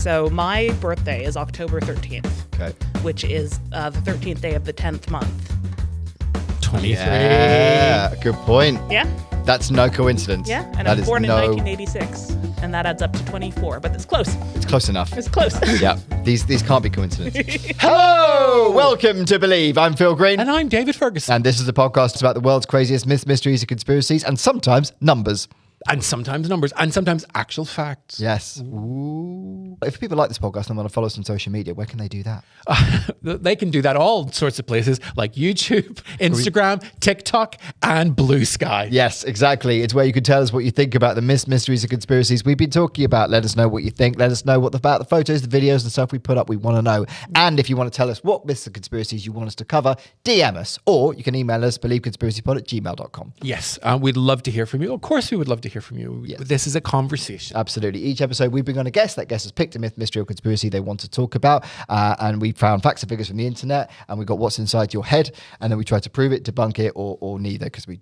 So my birthday is October 13th, Okay. which is the 13th day of the 10th month. 23. Yeah, good point. Yeah? That's no coincidence. Yeah, and That I was is born in no- 1986, and that adds up to 24, but it's close. It's close enough. It's close. Yeah, these can't be coincidences. Hello! Welcome to Believe. I'm Phil Green. And I'm David Ferguson. And this is a podcast about the world's craziest myths, mysteries, and conspiracies, and sometimes numbers. And sometimes numbers, and sometimes actual facts. Yes. Ooh. If people like this podcast and want to follow us on social media, where can they do that? They can do that all sorts of places like YouTube, Instagram, TikTok, and Blue Sky. Yes, exactly. It's where you can tell us what you think about the myths, mysteries, and conspiracies we've been talking about. Let us know what you think. Let us know about the photos, the videos, and stuff we put up. We want to know. And if you want to tell us what myths and conspiracies you want us to cover, DM us. Or you can email us, believeconspiracypod@gmail.com. Yes, we'd love to hear from you. Of course, we would love to hear from you. Yes. This is a conversation. Absolutely. Each episode we bring on a guest. That guest has picked a myth, mystery, or conspiracy they want to talk about. And we found facts and figures from the internet. And we got what's inside your head. And then we try to prove it, debunk it, or neither, because we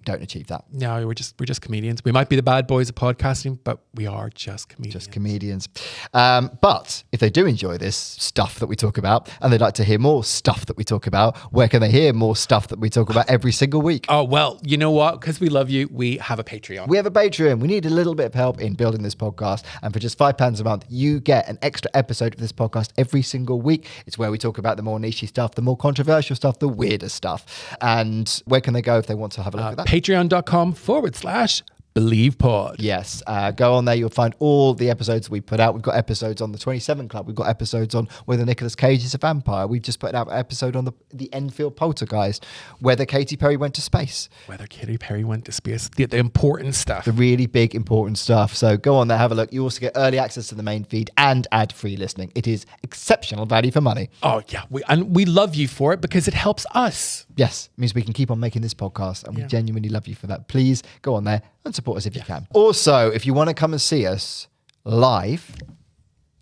don't achieve that. No, we're just comedians. We might be the bad boys of podcasting, but we are just comedians. Just comedians. But if they do enjoy this stuff that we talk about and they'd like to hear more stuff that we talk about, where can they hear more stuff that we talk about every single week? Oh, well, you know what? Because we love you, we have a Patreon. We have a Patreon. We need a little bit of help in building this podcast. And for just £5 a month, you get an extra episode of this podcast every single week. It's where we talk about the more niche stuff, the more controversial stuff, the weirder stuff. And where can they go if they want to have a look at that? Patreon.com/BelievePod. Yes, go on there. You'll find all the episodes we put out. We've got episodes on the 27 Club. We've got episodes on whether Nicolas Cage is a vampire. We've just put out an episode on the Enfield Poltergeist, whether Katy Perry went to space. Whether Katy Perry went to space. The important stuff. The really big, important stuff. So go on there, have a look. You also get early access to the main feed and ad-free listening. It is exceptional value for money. Oh, yeah. We love you for it because it helps us. Yes, it means we can keep on making this podcast, and we genuinely love you for that. Please go on there and support us if you can. Also, if you want to come and see us live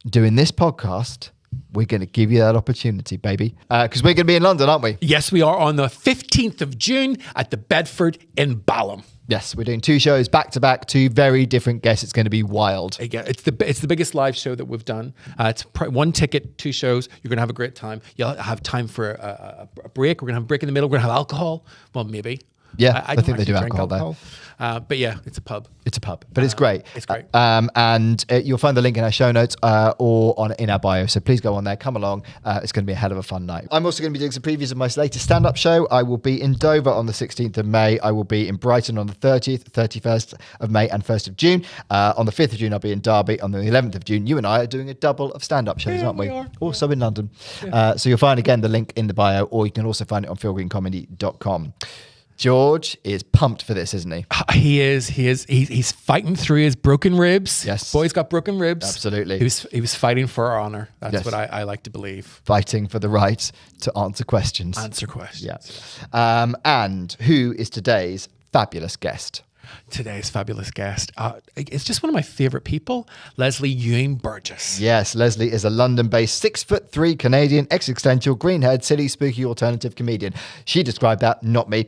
doing this podcast, we're going to give you that opportunity, baby. Because we're going to be in London, aren't we? Yes, we are on the 15th of June at the Bedford in Balham. Yes, we're doing 2 shows back to back, 2 very different guests. It's going to be wild. Again, it's the biggest live show that we've done. It's 1 ticket, 2 shows. You're going to have a great time. You'll have time for a break. We're going to have a break in the middle. We're going to have alcohol. Well, maybe. Yeah, I don't think they do actually drink alcohol there. But yeah, it's a pub. It's a pub, but it's great. It's great. And you'll find the link in our show notes or in our bio. So please go on there, come along. It's going to be a hell of a fun night. I'm also going to be doing some previews of my latest stand-up show. I will be in Dover on the 16th of May. I will be in Brighton on the 30th, 31st of May and 1st of June. On the 5th of June, I'll be in Derby. On the 11th of June, you and I are doing a double of stand-up shows, aren't we? We are. Also in London. So you'll find, again, the link in the bio, or you can also find it on philgreencomedy.com. George is pumped for this, isn't he? He is. He's fighting through his broken ribs. Yes. Boy's got broken ribs. Absolutely. He was fighting for our honor. That's Yes. what I like to believe. Fighting for the right to answer questions. Answer questions. Yeah. And who is today's fabulous guest? Today's fabulous guest. It's just one of my favorite people, Leslie Ewing-Burgesse. Yes, Leslie is a London-based 6'3" Canadian existential greenhead, silly, spooky alternative comedian. She described that, not me.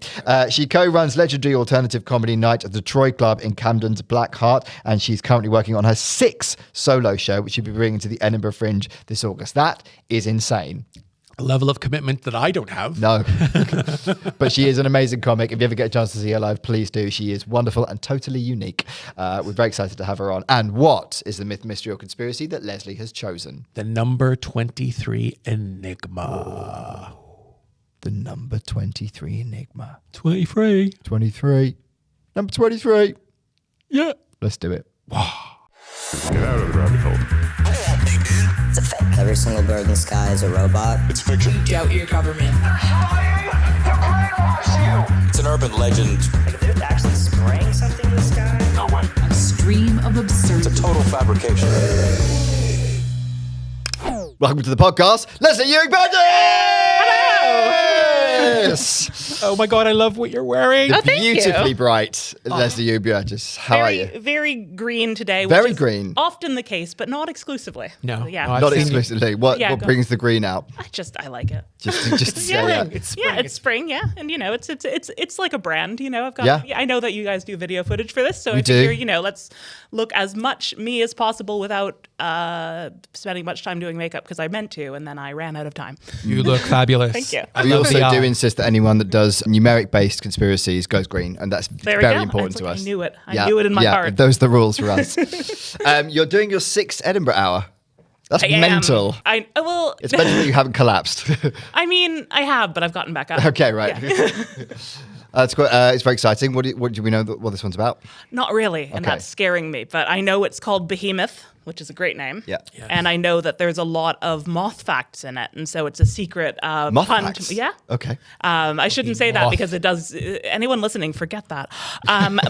She co-runs legendary alternative comedy night at the Troy Club in Camden's Black Heart, and she's currently working on her 6th solo show, which she'll be bringing to the Edinburgh Fringe this August. That is insane. A level of commitment that I don't have. No, but she is an amazing comic. If you ever get a chance to see her live, please do. She is wonderful and totally unique. We're very excited to have her on. And what is the myth, mystery, or conspiracy that Leslie has chosen? The number 23 Enigma. The number 23 Enigma. 23. 23. Number 23. Yeah. Let's do it. Get out of the rabbit hole. It's a fake. Every single bird in the sky is a robot. It's fiction. Doubt your government. It's an urban legend. Like if they're actually spraying something in the sky. No way. A stream of absurdity. It's a total fabrication. Welcome to the podcast, Leslie Ewing-Burgesse! Hello! Yes. Oh my God, I love what you're wearing. Oh, thank you. Beautifully bright, Leslie Ewing-Burgesse. How are you? Very green today. Very which is green. Often the case, but not exclusively. No. Yeah. No, I've Not seen- exclusively. What Yeah, what go. brings the green out? I like it. Just to say, yeah. It's spring. Yeah, it's spring. Yeah, and it's like a brand. I've got. Yeah. I know that you guys do video footage for this, so We I do. figure let's look as much me as possible without spending much time doing makeup because I meant to, and then I ran out of time. You look fabulous. Thank you. I We love also the do eye. insist that anyone that does numeric-based conspiracies goes green, and that's There we very go. important I to was like, us. I knew it. I knew it in my heart. Those are the rules for us. You're doing your 6th Edinburgh hour. That's I am. mental. Well, It's mental that you haven't collapsed. I mean, I have, but I've gotten back up. Okay, right. It's quite, it's very exciting. What do we know what this one's about? Not really, and Okay. that's scaring me. But I know it's called Behemoth, which is a great name. Yeah. And I know that there's a lot of moth facts in it, and so it's a secret Moth pun. facts? Yeah. Okay. I shouldn't say that moth. because it does. Anyone listening, forget that.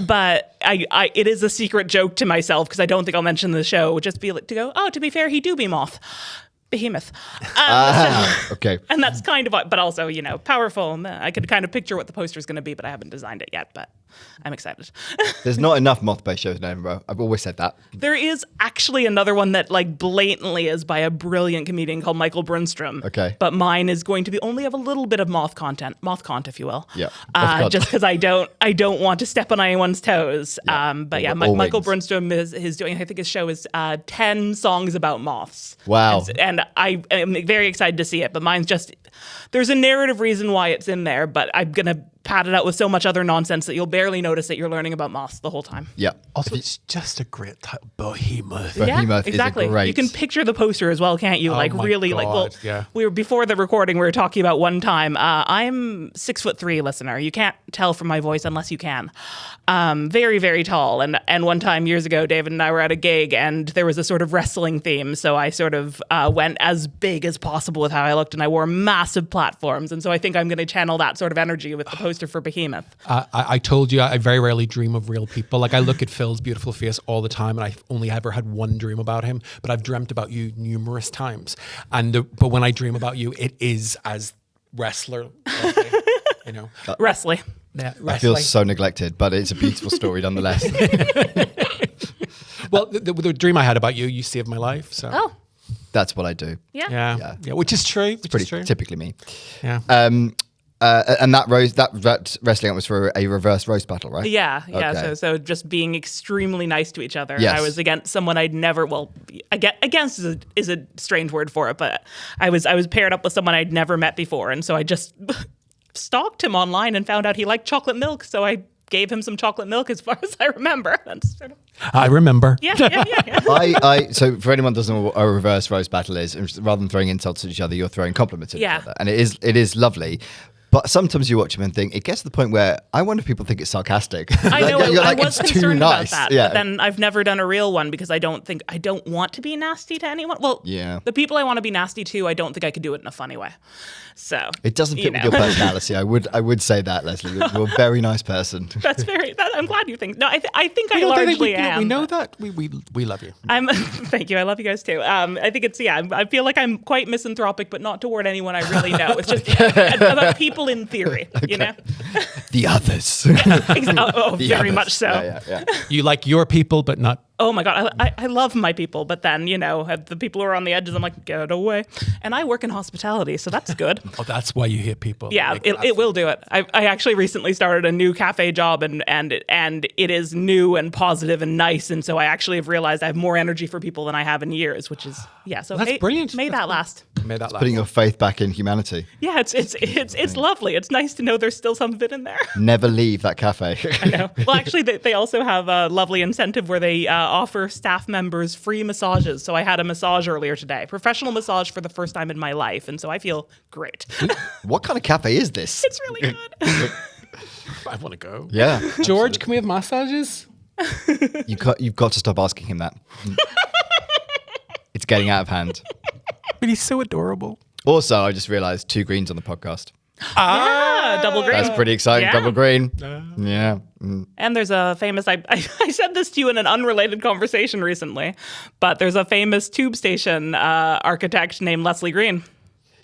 But it is a secret joke to myself because I don't think I'll mention the show. Would just be like to go. Oh, to be fair, he do be moth. Behemoth. Okay. And that's kind of, but also, powerful. And I could kind of picture what the poster is going to be, but I haven't designed it yet. But I'm excited. There's not enough moth-based shows in Edinburgh. I've always said that. There is actually another one that blatantly is by a brilliant comedian called Michael Brunstrom. Okay. But mine is going to be only have a little bit of moth content, if you will. Yeah. Moth Just because I don't want to step on anyone's toes. But yeah, Or Michael wings. Brunstrom is doing. I think his show is 10 songs about moths. Wow. And I am very excited to see it. But mine's just there's a narrative reason why it's in there, but I'm gonna pad it out with so much other nonsense that you'll barely notice that you're learning about moths the whole time. Yeah. Also, it's just a great title. Behemoth. Behemoth Yeah, exactly. is a great... You can picture the poster as well, can't you? my Well, God, yeah. we were before the recording. We were talking about one time. I'm 6'3", listener. You can't tell from my voice unless you can. Very, very tall. And one time years ago, David and I were at a gig, and there was a sort of wrestling theme. So I sort of went as big as possible with how I looked, and I wore massive platforms. And so I think I'm going to channel that sort of energy with the poster for Behemoth. I told you I very rarely dream of real people. Like I look at Phil's beautiful face all the time, and I've only ever had one dream about him. But I've dreamt about you numerous times. But when I dream about you, it is as wrestler, Wrestling. Yeah, I feel wrestling. so neglected, but it's a beautiful story nonetheless. Well, the dream I had about you, you saved my life. So Oh, That's what I do. yeah. yeah, which is true. Which is Pretty true. typically me. Yeah. And that wrestling was for a reverse roast battle, right? Yeah. Okay. So just being extremely nice to each other. Yes. I was against someone I'd never. Well, against is a strange word for it, but I was paired up with someone I'd never met before, and so I just stalked him online and found out he liked chocolate milk. So I gave him some chocolate milk, as far as I remember. That's sort of, I remember. yeah. So for anyone who doesn't know what a reverse roast battle is, rather than throwing insults at each other, you're throwing compliments at Yeah. each other, and it is lovely. But sometimes you watch them and think it gets to the point where I wonder if people think it's sarcastic. I know. You're I like, was it's too concerned nice. about that, Yeah. but then I've never done a real one because I don't want to be nasty to anyone. Well, Yeah. the people I want to be nasty to, I don't think I could do it in a funny way. So It doesn't fit with your personality. I would say that, Leslie. You're a very nice person. That's I'm glad you think. No, I think I We don't think largely we, am. we know but- that. We love you. I'm. Thank you. I love you guys too. I think it's I feel like I'm quite misanthropic, but not toward anyone I really know. It's just about people in theory. You know. The others. The Very others. much so. Yeah. You like your people, but not. Oh my God, I love my people, but then, the people who are on the edges, I'm like, get away. And I work in hospitality, so that's good. Oh, that's why you hate people. Yeah, Like, it will do it. I actually recently started a new cafe job, and it is new and positive and nice, and so I actually have realized I have more energy for people than I have in years, which is, so That's brilliant. May That's that last. Made that Putting your faith back in humanity. Yeah, it's lovely. It's nice to know there's still some of it in there. Never leave that cafe. I know. Well, actually, they also have a lovely incentive where they offer staff members free massages. So I had a massage earlier today, professional massage for the first time in my life, and so I feel great. What kind of cafe is this? It's really good. I want to go. Yeah. George, can we have massages? You've got to stop asking him that. It's getting out of hand. But he's so adorable. Also, I just realized 2 greens on the podcast. Double green. That's pretty exciting. Yeah. Double green. Yeah. And there's a famous, I said this to you in an unrelated conversation recently, but there's a famous tube station architect named Leslie Green.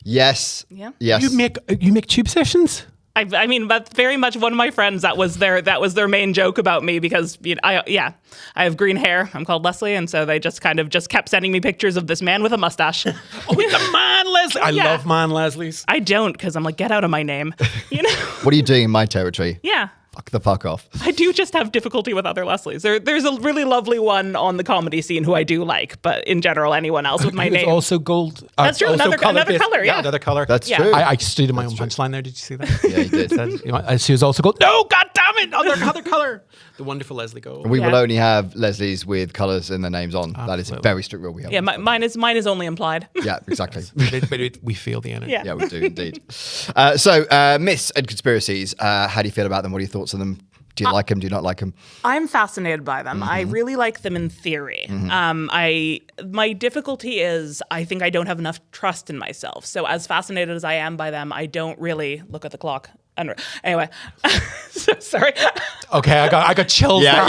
Yes. Yeah. Yes. You make tube sessions? I mean, that's very much one of my friends. That was their main joke about me because I have green hair. I'm called Leslie, and so they just kept sending me pictures of this man with a mustache. Oh, it's a man Leslie. I love man Leslies. I don't, because I'm like, get out of my name. You know? What are you doing in my territory? Yeah. Fuck the fuck off. I do just have difficulty with other Leslies. There's a really lovely one on the comedy scene who I do like, but in general, anyone else with my It's name. also gold. That's true. Also Another color. Yeah. Another color. That's Yeah. true. I just did my own punchline there. Did you see that? Yeah, you did. She was also gold. No, god damn it! Other color. The wonderful Leslie Gold. We will Yeah. only have Leslie's with colours in their names on. That is a very strict rule we have. Yeah, mine is only implied. Yeah, exactly. but we feel the energy. Yeah. Yeah, we do indeed. So, myths and conspiracies. How do you feel about them? What are your thoughts on them? Do you like them? Do you not like them? I'm fascinated by them. I really like them in theory. My difficulty is I think I don't have enough trust in myself. So as fascinated as I am by them, I don't really look at the clock. Anyway, so sorry. Okay, I got chills. Yeah.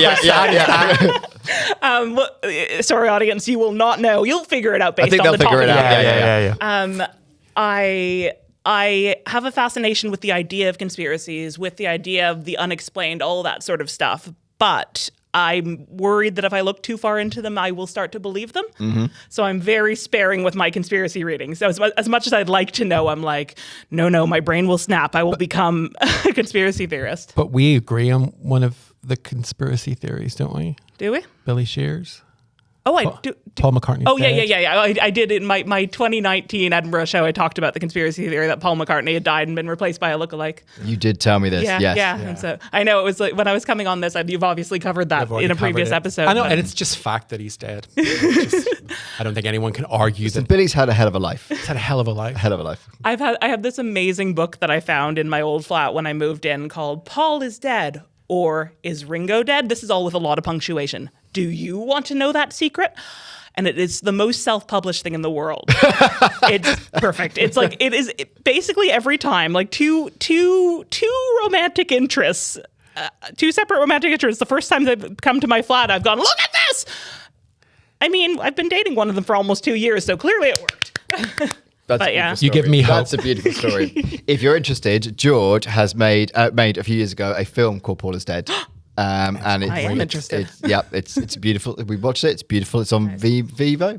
Sorry, audience, you will not know. You'll figure it out based I think on they'll the figure topic. it out. Yeah. I have a fascination with the idea of conspiracies, with the idea of the unexplained, all that sort of stuff. But I'm worried that if I look too far into them, I will start to believe them. Mm-hmm. So I'm very sparing with my conspiracy readings. So as much as I'd like to know, I'm like, no, my brain will snap. I will become a conspiracy theorist. But we agree on one of the conspiracy theories, don't we? Do we? Billy Shears. Oh, I do. Paul McCartney. Oh, yeah. I did in my 2019 Edinburgh show. I talked about the conspiracy theory that Paul McCartney had died and been replaced by a lookalike. You did tell me this. Yeah, Yes. yeah. And so I know it was like when I was coming on this, you've obviously covered that in a previous episode. I know, but- and it's just fact that he's dead. I don't think anyone can argue that Billy's had a hell of a life. he's had a hell of a life. Hell of a life. I have this amazing book that I found in my old flat when I moved in called Paul is Dead or Is Ringo Dead? This is all with a lot of punctuation. Do you want to know that secret? And it is the most self-published thing in the world. It's perfect. It's like basically every time, like two romantic interests, two separate romantic interests. The first time they've come to my flat, I've gone, look at this. I mean, I've been dating one of them for almost 2 years, so clearly it worked. That's But a yeah. beautiful You give story. me hope. That's a beautiful story. If you're interested, George has made a few years ago a film called Paul is Dead. And it's, I am interested. It's beautiful. We watched it. It's beautiful. It's on Vimeo.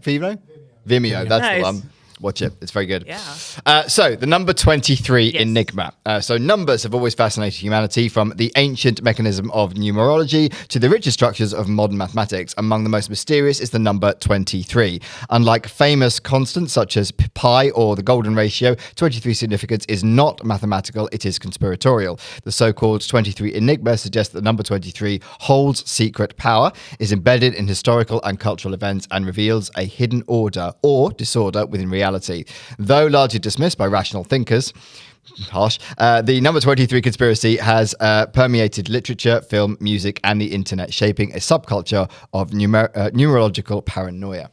That's Nice. the one. Watch it. It's very good. Yeah. So the number 23 Yes. Enigma. So numbers have always fascinated humanity, from the ancient mechanism of numerology to the richer structures of modern mathematics. Among the most mysterious is the number 23. Unlike famous constants such as pi or the golden ratio, 23 significance is not mathematical, it is conspiratorial. The so-called 23 Enigma suggests that the number 23 holds secret power, is embedded in historical and cultural events, and reveals a hidden order or disorder within reality. Though largely dismissed by rational thinkers, harsh, the number 23 conspiracy has permeated literature, film, music, and the internet, shaping a subculture of numerological paranoia.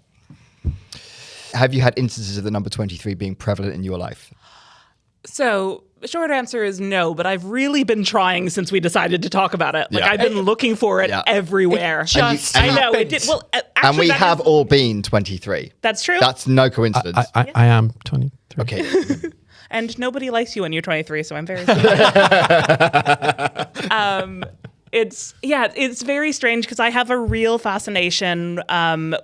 Have you had instances of the number 23 being prevalent in your life? So the short answer is no, but I've really been trying since we decided to talk about it. Like Yeah. I've been looking for it Yeah. everywhere. just I know happened. it did. Well, And actually, we that have is- all been 23. That's true. That's no coincidence. I am 23. Okay. And nobody likes you when you're 23, so I'm very sorry. It's very strange because I have a real fascination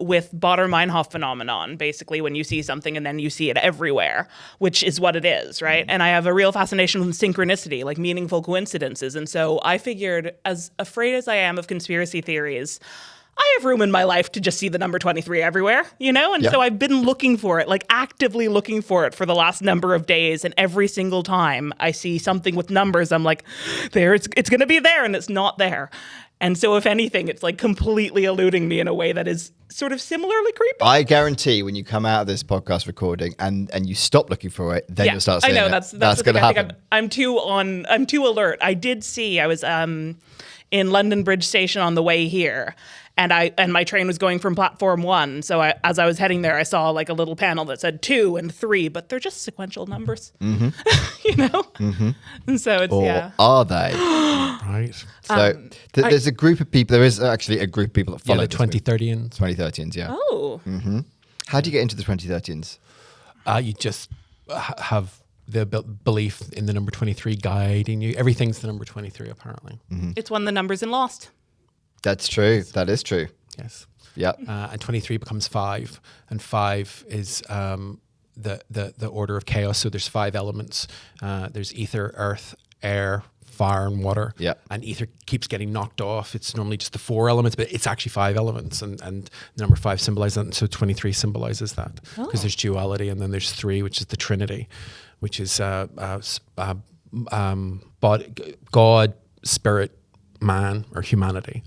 with Baader-Meinhof phenomenon, basically when you see something and then you see it everywhere, which is what it is, right? And I have a real fascination with synchronicity, like meaningful coincidences. And so I figured, as afraid as I am of conspiracy theories, I have room in my life to just see the number 23 everywhere, you know? And Yeah. so I've been looking for it, like actively looking for it for the last number of days. And every single time I see something with numbers, I'm like, there, it's going to be there, and it's not there. And so if anything, it's like completely eluding me in a way that is sort of similarly creepy. I guarantee when you come out of this podcast recording and you stop looking for it, then you'll start seeing I know it. that's going to the thing. I happen. think I'm too alert. I did see, I was in London Bridge Station on the way here, and my train was going from platform 1. So as I was heading there, I saw like a little panel that said 2 and 3, but they're just sequential numbers, you know? And so it's, Or are they? Right. So there's a group of people. There is actually a group of people that Yeah, follow the 2030s. 2013s, yeah. Oh. How do you get into the 2013s? You just have the belief in the number 23 guiding you. Everything's the number 23, apparently. It's one of the numbers in Lost. That's true. That is true. Yes. Yeah. And 23 becomes 5, and 5 is the order of chaos. So there's 5 elements. There's ether, earth, air, fire, and water. Yeah. And ether keeps getting knocked off. It's normally just the 4 elements, but it's actually 5 elements, and number 5 symbolizes that. And so 23 symbolizes that, because there's duality, and then there's 3, which is the Trinity, which is God, spirit, man, or humanity.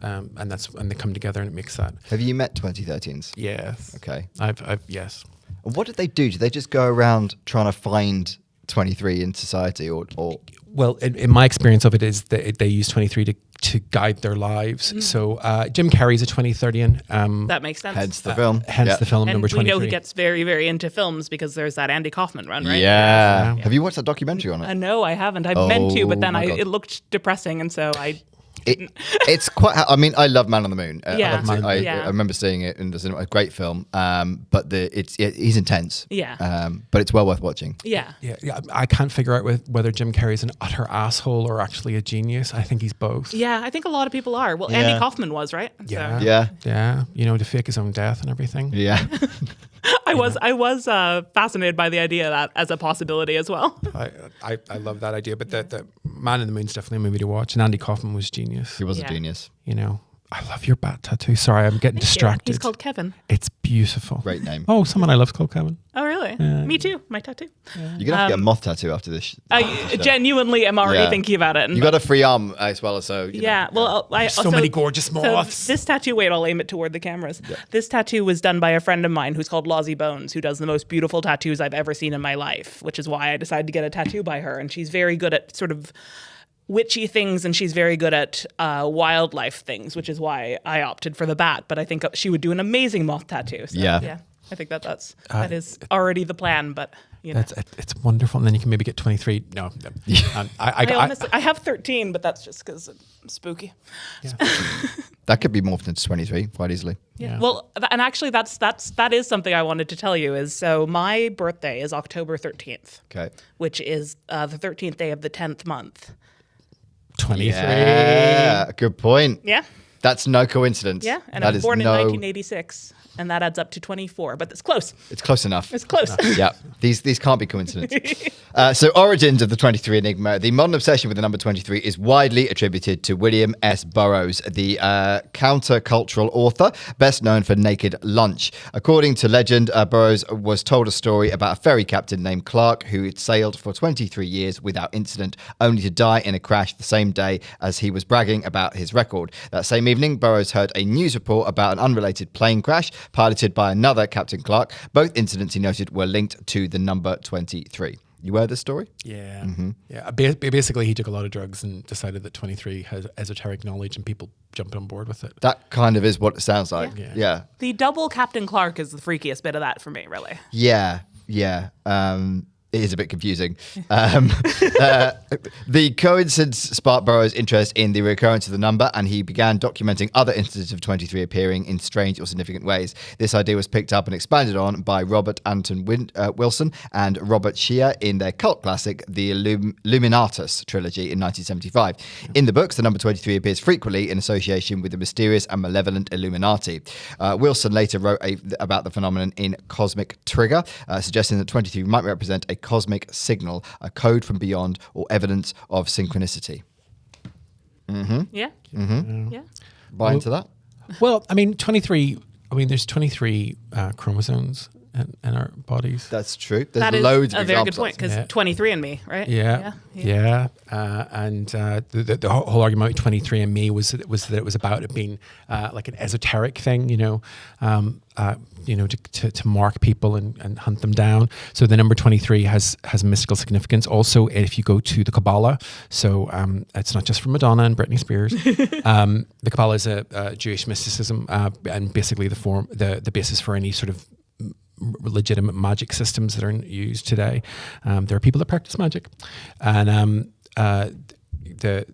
And they come together and it makes that. Have you met 2013s? Yes. Okay. I've yes. And what did they do? Did they just go around trying to find 23 in society, or? Well, in my experience of it is that they use 23 to guide their lives. So Jim Carrey's a 2030ian. That makes sense. Hence the film. Hence the film and number 23. we know he gets very, very into films because there's that Andy Kaufman run, right? Yeah. Have you watched that documentary on it? No, I haven't. I meant to, but then my God. it looked depressing, and so I. It's quite. I mean, I love Man on the Moon. Yeah. I remember seeing it in the cinema. A great film. But he's intense. Yeah. But it's well worth watching. Yeah. Yeah, I can't figure out whether Jim Carrey's an utter asshole or actually a genius. I think he's both. Yeah, I think a lot of people are. Well, Yeah. Andy Kaufman was, right? Yeah. So. Yeah. Yeah. To fake his own death and everything. Yeah. I was fascinated by the idea of that as a possibility as well. I love that idea, but the Man in the Moon's definitely a movie to watch. And Andy Kaufman was genius. He was Yeah. a genius. I love your bat tattoo. Sorry, I'm getting distracted. He's called Kevin. It's beautiful. Great name. Oh, someone I love's called Kevin. Oh, really? Me too. My tattoo. You're gonna have to get a moth tattoo after this. I genuinely am already Yeah. thinking about it. And You got a free arm as well, so yeah. Well, So many gorgeous moths. So this tattoo. Wait, I'll aim it toward the cameras. Yeah. This tattoo was done by a friend of mine who's called Lozzie Bones, who does the most beautiful tattoos I've ever seen in my life. Which is why I decided to get a tattoo by her, and she's very good at sort of witchy things, and she's very good at wildlife things, which is why I opted for the bat. But I think she would do an amazing moth tattoo. So, Yeah. I think that is already the plan. But It's wonderful, and then you can maybe get 23. No, I have 13, but that's just because it's spooky. that could be morphed into 23 quite easily. Yeah. Well, and actually, that is something I wanted to tell you. Is so my birthday is October 13th, Okay. which is the 13th day of the 10th month. 23. Yeah. Good point. Yeah. That's no coincidence. Yeah, and That I was is born in no- 1986, and that adds up to 24. But it's close. It's close enough. It's close. Yeah, these can't be coincidences. So origins of the 23 Enigma. The modern obsession with the number 23 is widely attributed to William S. Burroughs, the countercultural author, best known for Naked Lunch. According to legend, Burroughs was told a story about a ferry captain named Clark who had sailed for 23 years without incident, only to die in a crash the same day as he was bragging about his record. That same evening, Burroughs heard a news report about an unrelated plane crash piloted by another Captain Clark. Both incidents, he noted, were linked to the number 23. You heard this story? Yeah. Yeah. Basically, he took a lot of drugs and decided that 23 has esoteric knowledge, and people jumped on board with it. That kind of is what it sounds like. Yeah. The double Captain Clark is the freakiest bit of that for me, really. Yeah. It is a bit confusing. The coincidence sparked Burroughs' interest in the recurrence of the number, and he began documenting other instances of 23 appearing in strange or significant ways. This idea was picked up and expanded on by Robert Anton Wilson and Robert Shea in their cult classic, the Illuminatus trilogy in 1975. In the books, the number 23 appears frequently in association with the mysterious and malevolent Illuminati. Wilson later wrote about the phenomenon in Cosmic Trigger, suggesting that 23 might represent a cosmic signal, a code from beyond, or evidence of synchronicity. Yeah. Yeah. Buy into that? Well, I mean, 23. I mean, there's 23 chromosomes in our bodies. That's true. There's That is loads of a very good examples. point, because Yeah. 23 and me, right? Yeah. And the whole argument with 23andMe was that it was about it being like an esoteric thing, to mark people and hunt them down. So the number 23 has mystical significance. Also, if you go to the Kabbalah, so it's not just for Madonna and Britney Spears. The Kabbalah is a Jewish mysticism, and basically the basis for any sort of legitimate magic systems that are used today. There are people that practice magic, and the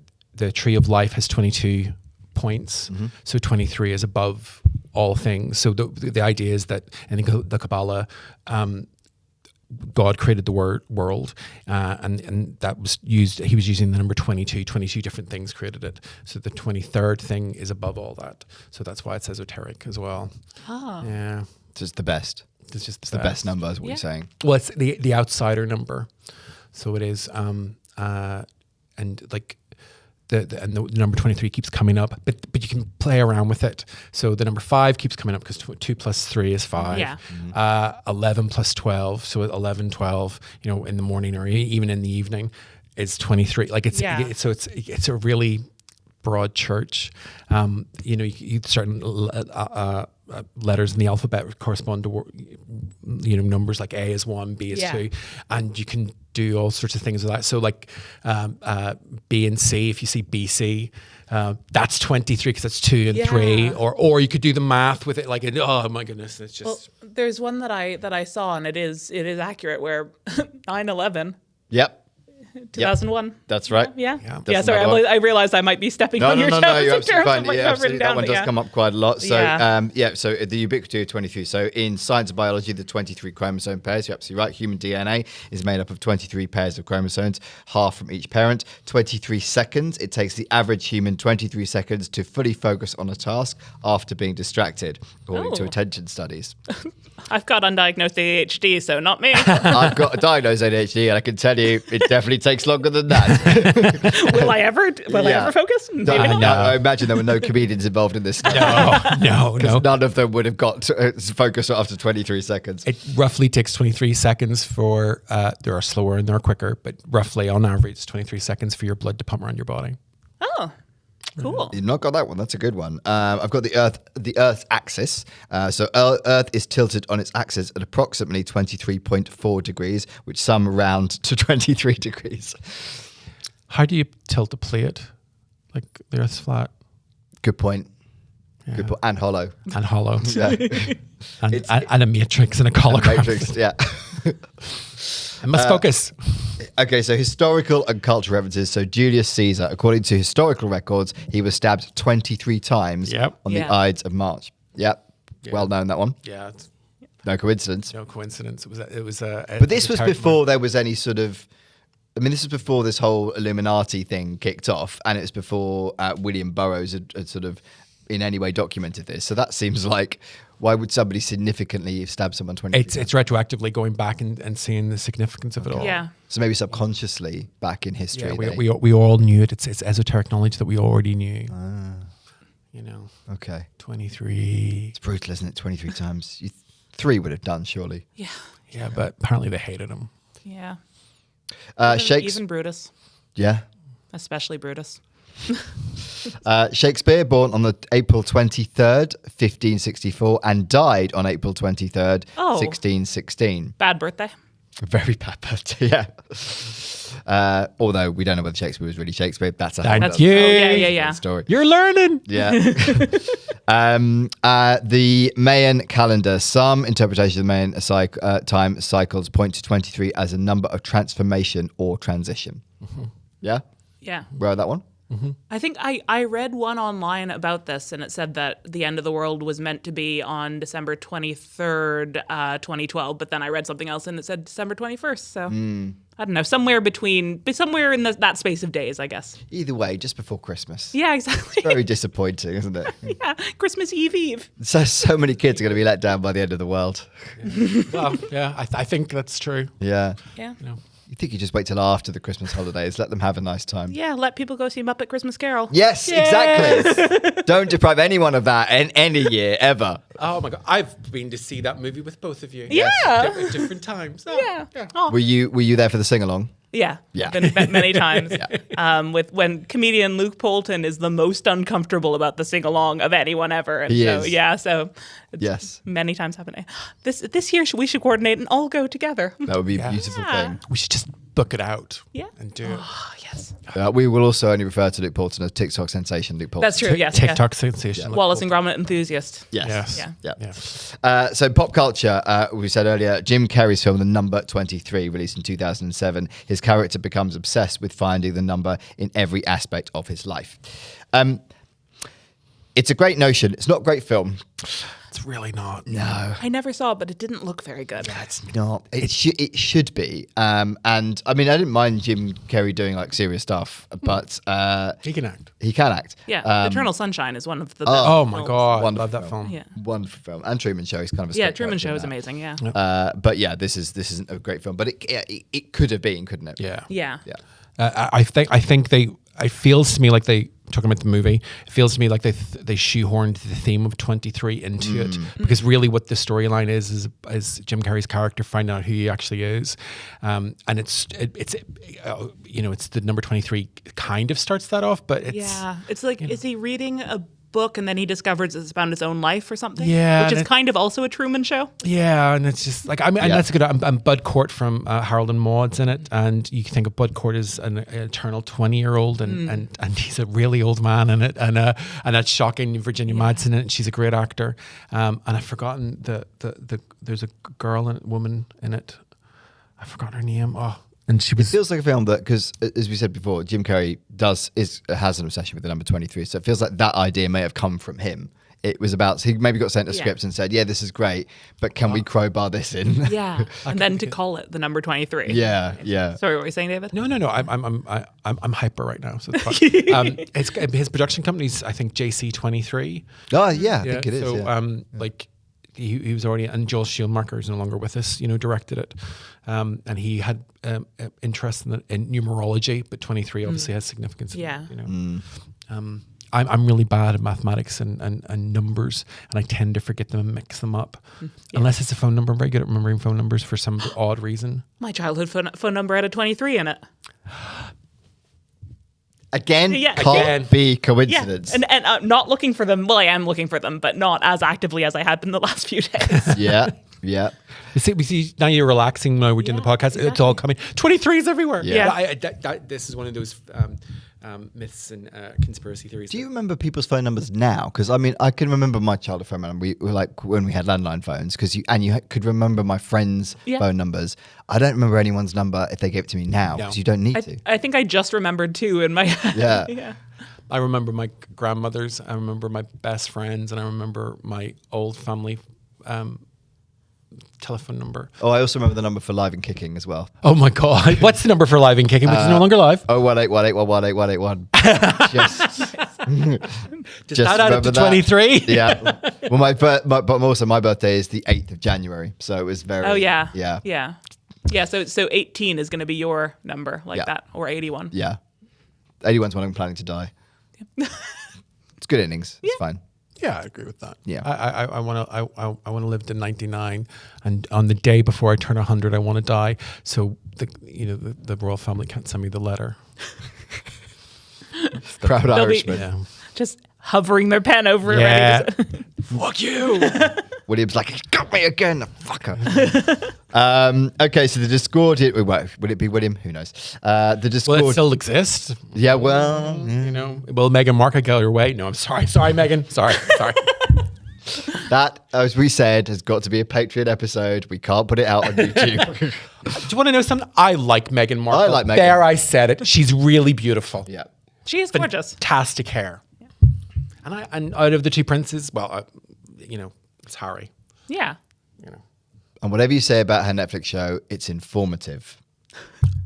tree of life has 22 points. So 23 is above all things. So the idea is that in the Kabbalah, God created the world, and that was used. He was using the number 22. 22 different things created it. So the 23rd thing is above all that. So that's why it's esoteric as well. Oh. Yeah. So it's the best. It's just It's the best number, is what you're saying. Well, it's the outsider number. So it is, and like the number 23 keeps coming up, but you can play around with it. So the number 5 keeps coming up because 2 plus 3 is 5. Yeah. 11 plus 12, so 11, 12, in the morning or even in the evening is 23. Like it's a really broad church. You certain letters in the alphabet correspond to numbers, like A is 1, B is 2, and you can do all sorts of things with that. So like B and C, if you see BC, that's 23 because that's 2 and 3, or you could do the math with it, like, oh my goodness, it's just. Well, there's one that I saw, and it is accurate, where 9/11. Yep. 2001. That's right. Yeah. That's Sorry, another one. I realized I might be stepping on your toes. No, you're in absolutely terms fine. of what Yeah, you have written absolutely. down, That one but does come up quite a lot. So, so the ubiquity of 23. So in science and biology, the 23 chromosome pairs, you're absolutely right. Human DNA is made up of 23 pairs of chromosomes, half from each parent. 23 seconds. It takes the average human 23 seconds to fully focus on a task after being distracted, according to attention studies. I've got undiagnosed ADHD, so not me. I've got a diagnosed ADHD, and I can tell you it definitely takes longer than that. Will I ever focus? Maybe not. No, I imagine there were no comedians involved in this stuff. No. None of them would have got focused after 23 seconds. It roughly takes 23 seconds for, there are slower and there are quicker, but roughly on average, 23 seconds for your blood to pump around your body. Oh, cool. You've not got that one. That's a good one. I've got the Earth's axis. So Earth is tilted on its axis at approximately 23.4 degrees, which some round to 23 degrees. How do you tilt a plate? Like the Earth's flat. Good point. Yeah. Good point. And hollow. And hollow. Yeah. and a matrix and a hologram. Matrix, yeah. I must focus. Okay, so historical and cultural references. So Julius Caesar, according to historical records, he was stabbed 23 times on the Ides of March. Yep. Well known, that one. Yeah. No coincidence. No coincidence. But this was before there was any sort of. I mean, this was before this whole Illuminati thing kicked off, and it was before William Burroughs had sort of in any way documented this. So that seems like, why would somebody significantly stab someone 23 times? It's retroactively going back and seeing the significance of it all. Yeah. So maybe subconsciously back in history. Yeah, we all knew it. It's esoteric knowledge that we already knew. Okay. 23. It's brutal, isn't it? 23 times. 3 would have done, surely. Yeah. Yeah, but apparently they hated him. Yeah. Shakespeare. Even Brutus. Yeah. Especially Brutus. Shakespeare, born on the April 23rd, 1564, and died on April 23rd, 1616. Bad birthday. Very bad birthday, yeah. Although we don't know whether Shakespeare was really Shakespeare. That's a whole That's other Yeah. story. You're learning. Yeah. The Mayan calendar. Some interpretations of the Mayan time cycles point to 23 as a number of transformation or transition. Mm-hmm. Yeah? Yeah. Wrote that one? Mm-hmm. I think I read one online about this, and it said that the end of the world was meant to be on December 23rd, 2012, but then I read something else and it said December 21st. So I don't know, somewhere in that space of days, I guess. Either way, just before Christmas. Yeah, exactly. Very disappointing, isn't it? Yeah, Christmas Eve. So many kids are going to be let down by the end of the world. Well, yeah, I think that's true. Yeah. Yeah. You think you just wait till after the Christmas holidays, let them have a nice time. Yeah, let people go see Muppet Christmas Carol. Yes, exactly. Don't deprive anyone of that in any year, ever. Oh my God, I've been to see that movie with both of you. Yeah. At different times. Oh, Yeah. Oh. Were you there for the sing-along? Yeah. Yeah. Been many times. With when comedian Luke Poulton is the most uncomfortable about the sing-along of anyone ever. And He so, is. Yeah, so it's Yes. many times happening. This year we should coordinate and all go together. That would be a beautiful thing. We should just book it out. Yeah. And do it. Oh, yes. We will also only refer to Luke Poulton as TikTok sensation Luke Poulton. That's true, yes. TikTok sensation. Wallace and Gromit enthusiast. Yes. Yeah. Yeah. So pop culture, we said earlier, Jim Carrey's film The Number 23, released in 2007. His character becomes obsessed with finding the number in every aspect of his life. It's a great notion. It's not a great film. It's really not. No. I never saw it, but it didn't look very good. That's not. It should be. And I mean, I didn't mind Jim Carrey doing like serious stuff, but He can act. he can act. Yeah, Eternal Sunshine is one of the best Oh my films. god, I Wonderful love that film. Yeah. Wonderful film. And Truman Show is kind of a Yeah, spectacular Truman Show is film. amazing. Yeah. But yeah, this isn't a great film, but it could have been, couldn't it? Yeah. Yeah. Yeah. I think they. It feels to me like they talking about the movie. It feels to me like they shoehorned the theme of 23 into it, because really what the storyline is Jim Carrey's character finding out who he actually is, and it's the number 23 kind of starts that off, but It's like, is he reading a book and then he discovers it's about his own life or something? Yeah, which and is kind of also a Truman Show. Yeah, and it's just like, I mean, and that's a good. I'm Bud Cort from Harold and Maude's in it, and you can think of Bud Cort as an eternal 20-year-old, and he's a really old man in it, and that's shocking. Virginia Madsen in it, and she's a great actor. And I've forgotten the there's a woman in it. I forgot her name. Oh. And she was. It feels like a film that, because as we said before, Jim Carrey has an obsession with the number 23. So it feels like that idea may have come from him. It was about, he maybe got sent a script and said, "Yeah, this is great, but can we crowbar this in?" Yeah, and then to call it the number 23. Yeah. Sorry, what were you saying, David? No. I'm hyper right now. So it's fine. His production company's, I think, JC23. Oh yeah, I think it is. So yeah. like he was already, and Joel Schumacher is no longer with us. Directed it, and he had interest in numerology, but 23 obviously has significance. Yeah. I'm really bad at mathematics and numbers, and I tend to forget them and mix them up. Unless it's a phone number. I'm very good at remembering phone numbers for some odd reason. My childhood phone number had a 23 in it. Again, Yeah. can't be coincidence. And not looking for them. Well, I am looking for them, but not as actively as I had been the last few days. Yeah. We see now you're relaxing now we're doing the podcast. It's all coming. 23s everywhere. Yeah. This is one of those myths and conspiracy theories. Do you remember people's phone numbers now? Because I mean, I can remember my childhood phone number. We were like when we had landline phones, because you could remember my friends' phone numbers. I don't remember anyone's number if they gave it to me now, because you don't need to. I think I just remembered two in my head. Yeah. I remember my grandmother's. I remember my best friends, and I remember my old family telephone number. Oh, I also remember the number for Live and Kicking as well. Oh my god! What's the number for Live and Kicking, which is no longer live? 01818111881. Just that out to 23. Yeah. Well, but also my birthday is the 8th of January, so it was very. Oh yeah. Yeah. Yeah. Yeah. So 18 is going to be your number, like that, or 81. Yeah. 81's when I'm planning to die. It's good innings. It's fine. Yeah, I agree with that. Yeah. I want to live to 99, and on the day before I turn 100, I want to die. So the royal family can't send me the letter. Proud Irishman. Yeah. Just hovering their pen over it. Yeah. Ready to Fuck you. William's like, "He got me again, the fucker." Okay, so the Discordian. Would it be William? Who knows? The Discord. Will it still exist? Yeah, well, Will Meghan Markle go your way? No, I'm sorry. Sorry, Meghan. Sorry. that, as we said, has got to be a Patreon episode. We can't put it out on YouTube. Do you want to know something? I like Meghan Markle. I like Meghan. There, I said it. She's really beautiful. Yeah. She is gorgeous. Fantastic hair. And out of the two princes, well, it's Harry. Yeah. And whatever you say about her Netflix show, it's informative.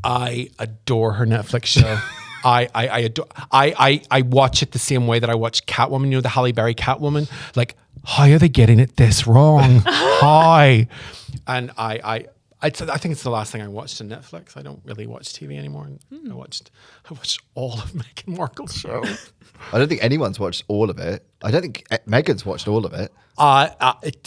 I adore her Netflix show. I adore. I watch it the same way that I watch Catwoman. The Halle Berry Catwoman. Like, how are they getting it this wrong? How? And I think it's the last thing I watched on Netflix. I don't really watch TV anymore. And I watched all of Meghan Markle's show. I don't think anyone's watched all of it. I don't think Meghan's watched all of it.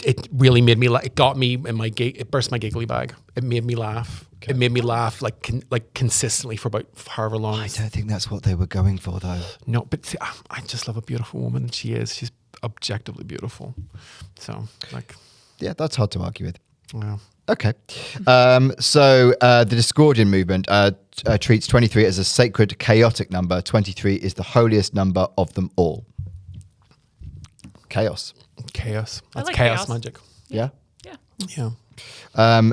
It really made me laugh. It got me in my it burst my giggly bag. It made me laugh. Okay. It made me laugh like consistently for about however long. I don't think that's what they were going for, though. No, but see, I just love a beautiful woman. She is. She's objectively beautiful. So, like, yeah, that's hard to argue with. Yeah. Okay. So the Discordian movement treats 23 as a sacred, chaotic number. 23 is the holiest number of them all. Chaos. Chaos. That's like chaos chaos. magic. Yeah. Yeah. Yeah.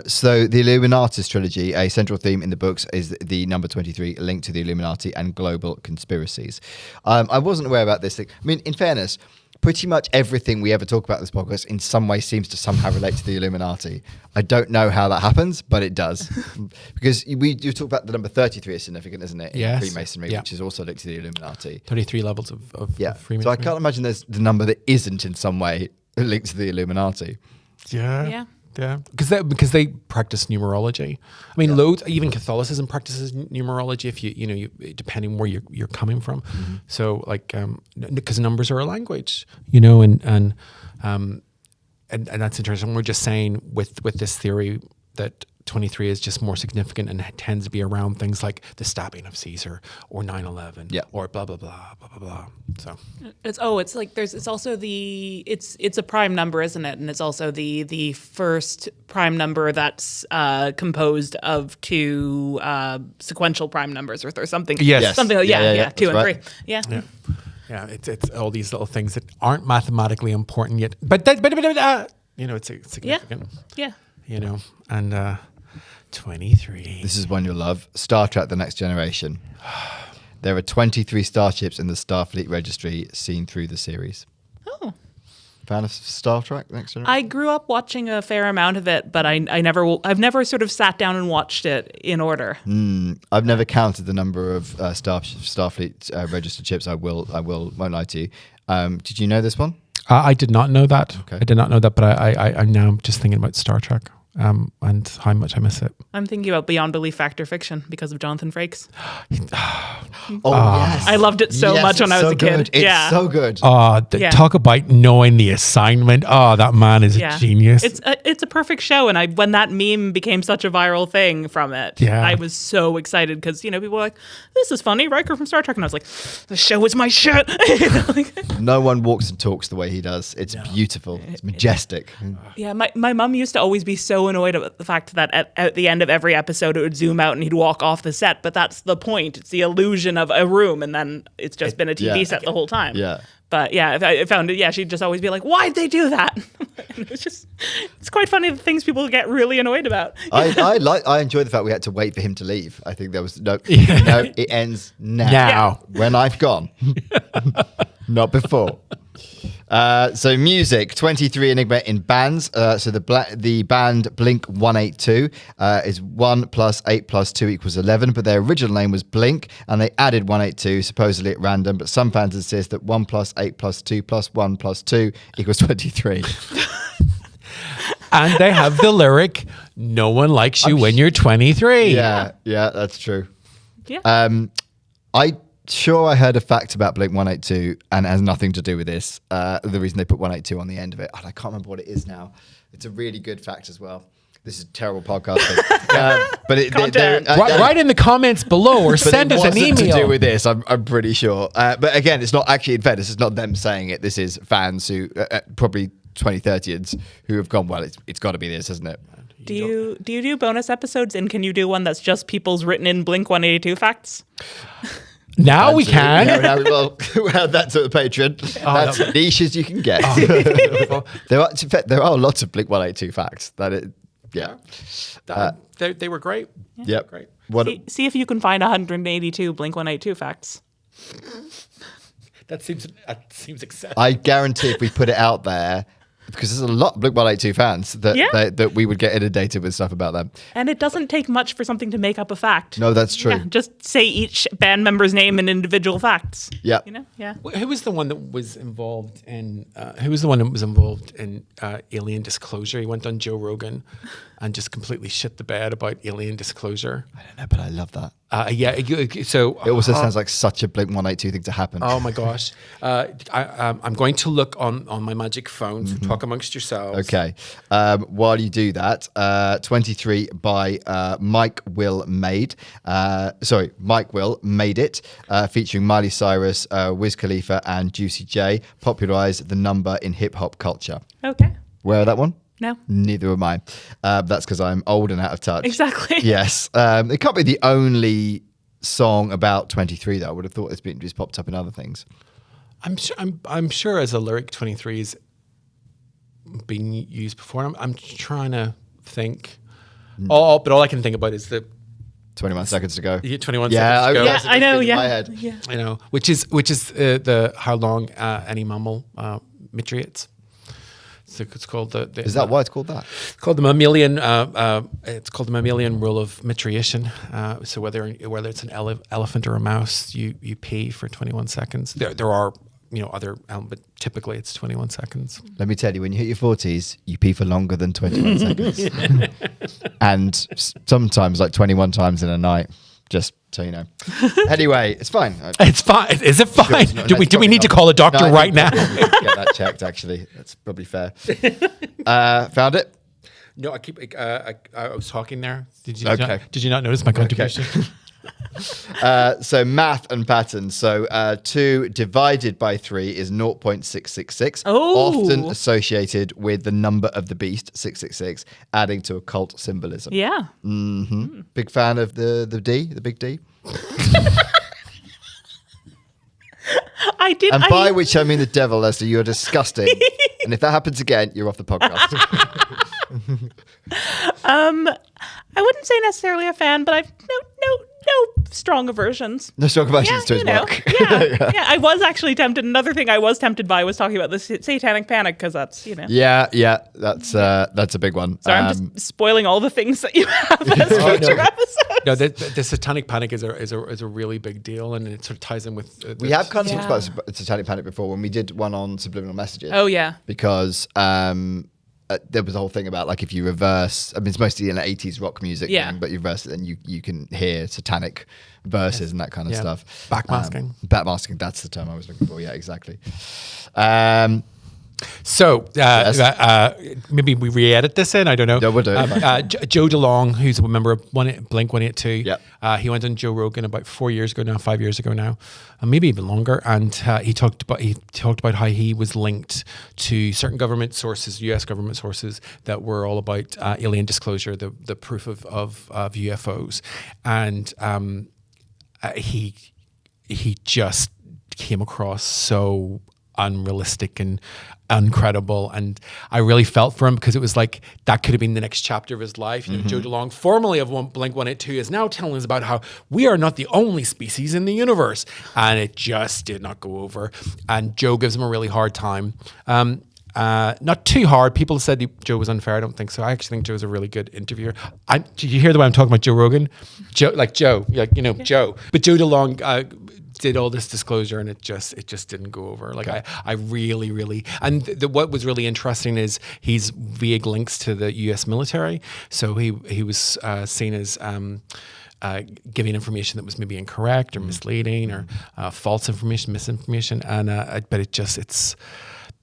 So the Illuminatis trilogy, a central theme in the books is the number 23 linked to the Illuminati and global conspiracies. I wasn't aware about this thing. I mean, in fairness, pretty much everything we ever talk about in this podcast in some way seems to somehow relate to the Illuminati. I don't know how that happens, but it does. Because you talk about the number 33 is significant, isn't it? Yes. In Freemasonry, which is also linked to the Illuminati. 33 levels of Freemasonry. So I can't imagine there's the number that isn't in some way linked to the Illuminati. Yeah. Because they practice numerology. I mean, loads. Even Catholicism practices numerology. If you depending where you're coming from. Mm-hmm. So like, because numbers are a language, and that's interesting. We're just saying with this theory that 23 is just more significant and it tends to be around things like the stabbing of Caesar or 9/11 or blah blah blah blah blah blah. So it's also it's a prime number, isn't it? And it's also the first prime number that's composed of two sequential prime numbers or something. Yes. Something like 2 and right. 3. Yeah. It's all these little things that aren't mathematically important yet, but it's significant. Yeah. And 23. This is one you'll love. Star Trek: The Next Generation. There are 23 starships in the Starfleet registry seen through the series. Oh. Fan of Star Trek: The Next Generation? I grew up watching a fair amount of it, but I've never sort of sat down and watched it in order. I've never counted the number of Starfleet registered ships. Won't lie to you. Did you know this one? I did not know that. Okay. I did not know that, but I'm now just thinking about Star Trek and how much I miss it. I'm thinking about Beyond Belief Fact or Fiction because of Jonathan Frakes. Yes. I loved it so much when I was a kid. It's so good. Talk about knowing the assignment. Oh, that man is a genius. It's a perfect show, and when that meme became such a viral thing from it, I was so excited because people were like, "This is funny, Riker from Star Trek," and I was like, "The show is my shit." No one walks and talks the way he does. It's beautiful. It's majestic. Yeah, my mum used to always be so annoyed at the fact that at the end of every episode it would zoom out and he'd walk off the set, but that's the point. It's the illusion of a room, and then it's just been a TV set the whole time. Yeah. But I found it. Yeah, she'd just always be like, "Why'd they do that?" And it's quite funny the things people get really annoyed about. I enjoy the fact we had to wait for him to leave. I think there was no. It ends now. When I've gone, not before. So music, 23 Enigma in bands. So the band Blink 182 is 1 + 8 + 2 = 11, but their original name was Blink, and they added 182 supposedly at random. But some fans insist that 1 + 8 + 2 + 1 + 2 = 23. And they have the lyric, "No one likes you when you're 23." Yeah, that's true. Yeah. I heard a fact about Blink 182 and it has nothing to do with this. The reason they put 182 on the end of it, and I can't remember what it is now. It's a really good fact as well. This is a terrible podcast, but write in the comments below or send us an email. To do with this, I'm pretty sure. But again, it's not actually in fairness. It's not them saying it. This is fans who probably 2030s who have gone, well, it's got to be this, isn't it? Do you do bonus episodes, and can you do one that's just people's written in Blink 182 facts? Now we can. We'll add that to the Patreon. That's niche as you can get. There are lots of Blink 182 facts. They were great. Yep. Great. See if you can find 182 Blink 182 facts. That seems excessive. I guarantee if we put it out there, because there's a lot of Blink 182 fans that we would get inundated with stuff about them. And it doesn't take much for something to make up a fact. No, that's true. Yeah, just say each band member's name and individual facts. Yeah. Yeah. Who was the one that was involved in alien disclosure? He went on Joe Rogan and just completely shit the bed about alien disclosure. I don't know, but I love that. So it also sounds like such a Blink 182 thing to happen. Oh my gosh! I'm going to look on my magic phone. So talk amongst yourselves. Okay. While you do that, 23 by Mike Will Made It, featuring Miley Cyrus, Wiz Khalifa, and Juicy J, popularized the number in hip hop culture. Okay. Aware of that one? No. Neither am I. That's because I'm old and out of touch. Exactly. Yes. It can't be the only song about 23, though. I would have thought it's been just popped up in other things. I'm sure as a lyric 23's been used before. I'm trying to think. But all I can think about is the 21 seconds to go. You get 21 Yeah, seconds to go. Yeah, I know. in Yeah. my head. Yeah. I know, which is the how long any mammal mitreates. So it's called the Is that why it's called that? called the mammalian. It's called the mammalian rule of mitreation. So whether it's an elephant or a mouse, you pee for 21 seconds. There are other, but typically it's 21 seconds. Let me tell you, when you hit your 40s, you pee for longer than 21 seconds. And sometimes like 21 times in a night, just so you know. Anyway, it's fine. It's fine. Is it fine? No, Do we need to call a doctor I right think now? Get that checked, actually. That's probably fair. Found it? No, I was talking there. Did you Okay. did you not notice my contribution? So math and patterns. So 2 divided by 3 is 0.666. Oh. Often associated with the number of the beast, 666, adding to occult symbolism. Yeah. Big fan of the big D. I did. And by which I mean the devil, Leslie. You're disgusting. And if that happens again, you're off the podcast. I wouldn't say necessarily a fan, but I've no strong aversions. No strong aversions to his work. Yeah. I was actually tempted. Another thing I was tempted by was talking about the satanic panic, because that's Yeah, that's a big one. Sorry, I'm just spoiling all the things that you have as future episodes. No, the satanic panic is a really big deal, and it sort of ties in with. We have kind of talked about satanic panic before when we did one on subliminal messages. Oh yeah, because there was a whole thing about like if you reverse. I mean, it's mostly in the 80s rock music thing, but you reverse it, then you can hear satanic verses and that kind of stuff. Backmasking. Backmasking. That's the term I was looking for. Yeah, exactly. So maybe we re-edit this in. I don't know. No, we'll do it. Joe DeLong, who's a member of Blink 182. Yep. He went on Joe Rogan about 4 years ago now, 5 years ago now, maybe even longer. And he talked about how he was linked to certain government sources, U.S. government sources, that were all about alien disclosure, the proof of UFOs, and he just came across so unrealistic and incredible, and I really felt for him, because it was like that could have been the next chapter of his life. Joe DeLong, formerly of Blink 182, is now telling us about how we are not the only species in the universe, and it just did not go over. And Joe gives him a really hard time. Not too hard. People said Joe was unfair. I don't think so. I actually think Joe's a really good interviewer. Did you hear the way I'm talking about Joe Rogan? Joe. But Joe DeLong did all this disclosure, and it just didn't go over. I really, and what was really interesting is he's vague links to the U.S. military. So he was seen as giving information that was maybe incorrect or misleading or false information, misinformation, and but it's.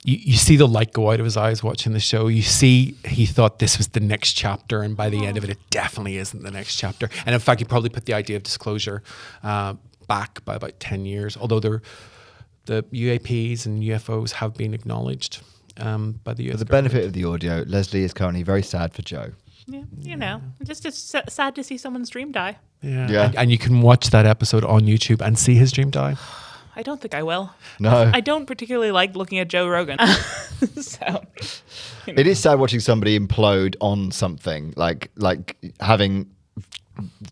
You see the light go out of his eyes watching the show. You see he thought this was the next chapter, and by the end of it, it definitely isn't the next chapter. And in fact, he probably put the idea of disclosure back by about 10 years, although the UAPs and UFOs have been acknowledged by the US. For the benefit of the audio, Leslie is currently very sad for Joe. Yeah, just sad to see someone's dream die. Yeah. And you can watch that episode on YouTube and see his dream die. I don't think I will. No. I don't particularly like looking at Joe Rogan. So, It is sad watching somebody implode on something, like having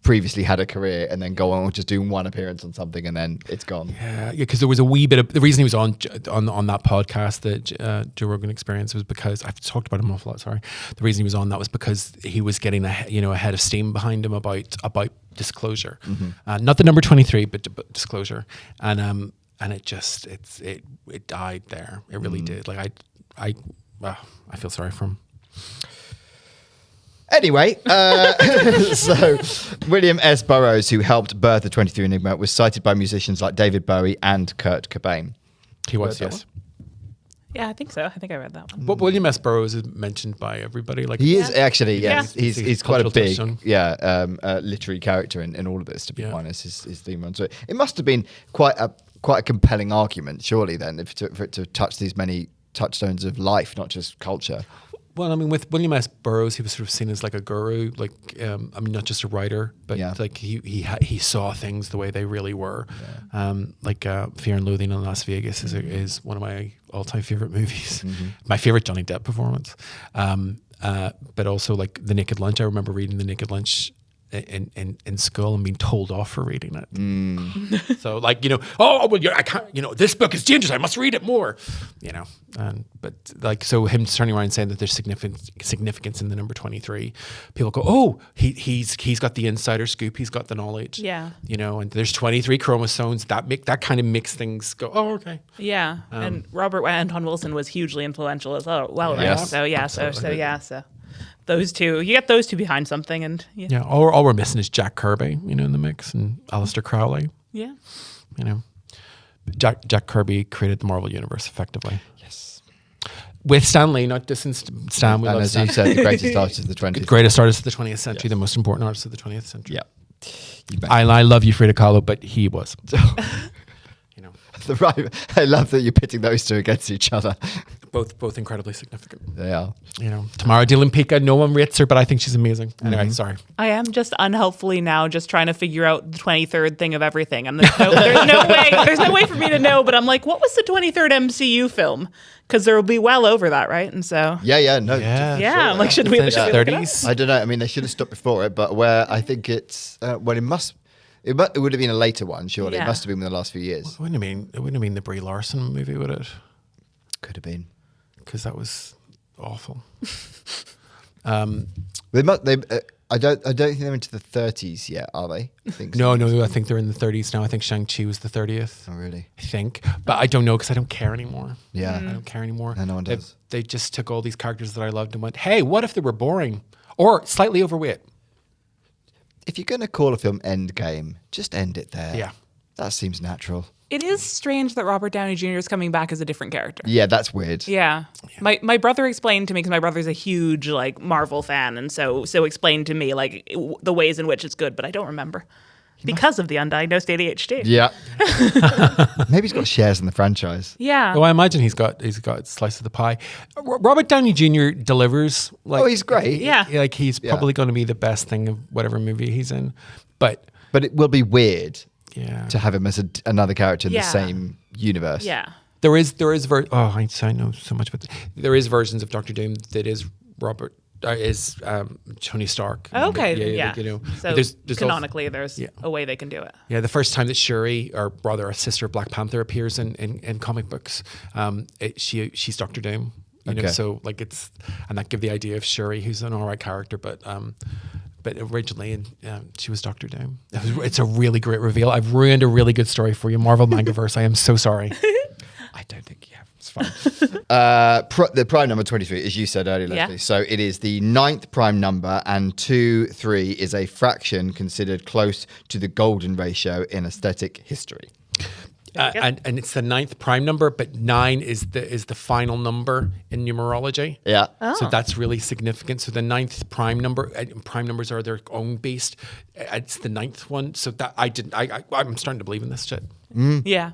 previously had a career and then go on just doing one appearance on something and then it's gone. Yeah, because there was a wee bit of the reason he was on that podcast, the Joe Rogan Experience, was because I've talked about him an awful lot. Sorry, the reason he was on that was because he was getting a head of steam behind him about disclosure, not the number 23, but disclosure, and it died there. It really did. Like I feel sorry for him. Anyway, so William S. Burroughs, who helped birth the 23 Enigma, was cited by musicians like David Bowie and Kurt Cobain. He was, yes. Yeah, I think so. I think I read that one. But William S. Burroughs is mentioned by everybody. Like He is actually, Yeah. he's quite a big, touchstone. literary character in all of this. To be honest, his theme runs. So it must have been quite a compelling argument, surely, then, for it to touch these many touchstones of life, not just culture. Well, I mean, with William S. Burroughs, he was sort of seen as like a guru, like not just a writer, but like he saw things the way they really were. Yeah. Fear and Loathing in Las Vegas is one of my all-time favorite movies. My favorite Johnny Depp performance. But also like The Naked Lunch. I remember reading The Naked Lunch in school and being told off for reading it. So like, oh, well, I can't, this book is dangerous. I must read it more, but like, so him turning around and saying that there's significance in the number 23, people go, oh, he's got the insider scoop. He's got the knowledge. Yeah. And there's 23 chromosomes that kind of makes things go, oh, okay. Yeah. And Robert Anton Wilson was hugely influential as well. Right? Yes. So yeah. So those two, you get those two behind something, and yeah. All we're missing is Jack Kirby, in the mix, and Aleister Crowley. Yeah. Jack Kirby created the Marvel Universe effectively. Yes. With Stan Lee, not distant Stan. We And love as Stan. you said, the greatest artist of the 20th. Greatest artist of the 20th century, the most important artist of the 20th century. Yeah. You bet. I love you, Frida Kahlo, but he was. I love that you're pitting those two against each other. Both incredibly significant. They are. Tamara de Lempicka, no one rates her, but I think she's amazing. Anyway, sorry. I am just unhelpfully now just trying to figure out the 23rd thing of everything. And there's no way for me to know, but I'm like, what was the 23rd MCU film? Because there will be well over that, right? And so yeah, I'm like, should we look it up? 30s? I don't know. I mean, they should have stopped before it, but where I think it's it would have been a later one, surely. Yeah. It must have been in the last few years. It wouldn't have been the Brie Larson movie, would it? Could have been. Because that was awful. They I don't think they're into the 30s yet, are they? I think No, I think they're in the 30s now. I think Shang-Chi was the 30th. Oh, really? I think. But I don't know because I don't care anymore. Yeah. I don't care anymore. No one does. They just took all these characters that I loved and went, hey, what if they were boring? Or slightly overweight? If you're going to call a film Endgame, just end it there. Yeah. That seems natural. It is strange that Robert Downey Jr. is coming back as a different character. Yeah, that's weird. Yeah. My brother explained to me, because my brother's a huge Marvel fan, and so explained to me the ways in which it's good, but I don't remember because of the undiagnosed ADHD. Yeah. Maybe he's got shares in the franchise. Yeah. Oh, I imagine he's got a slice of the pie. Robert Downey Jr. delivers. He's great. Yeah. He's probably going to be the best thing of whatever movie he's in. But it will be weird to have him as another character in the Yeah. same universe. Yeah. there is I know so much about this. There is versions of Doctor Doom that is Tony Stark. Okay. Yeah. So there's canonically, there's a way they can do it. Yeah, the first time that Shuri, or rather a sister of Black Panther, appears in comic books, she's Doctor Doom. So and that give the idea of Shuri, who's an alright character, but originally she was Doctor Doom. It's a really great reveal. I've ruined a really good story for you, Marvel Mangaverse. I am so sorry. I don't think you have. It's fine. The prime number 23, as you said earlier, Leslie. Yeah. So it is the 9th prime number, and 2-3 is a fraction considered close to the golden ratio in aesthetic history. And it's the 9th prime number, but 9 is the final number in numerology. Yeah. So that's really significant. So the 9th prime number, prime numbers are their own beast. It's the 9th one. So that I'm starting to believe in this shit. Yeah.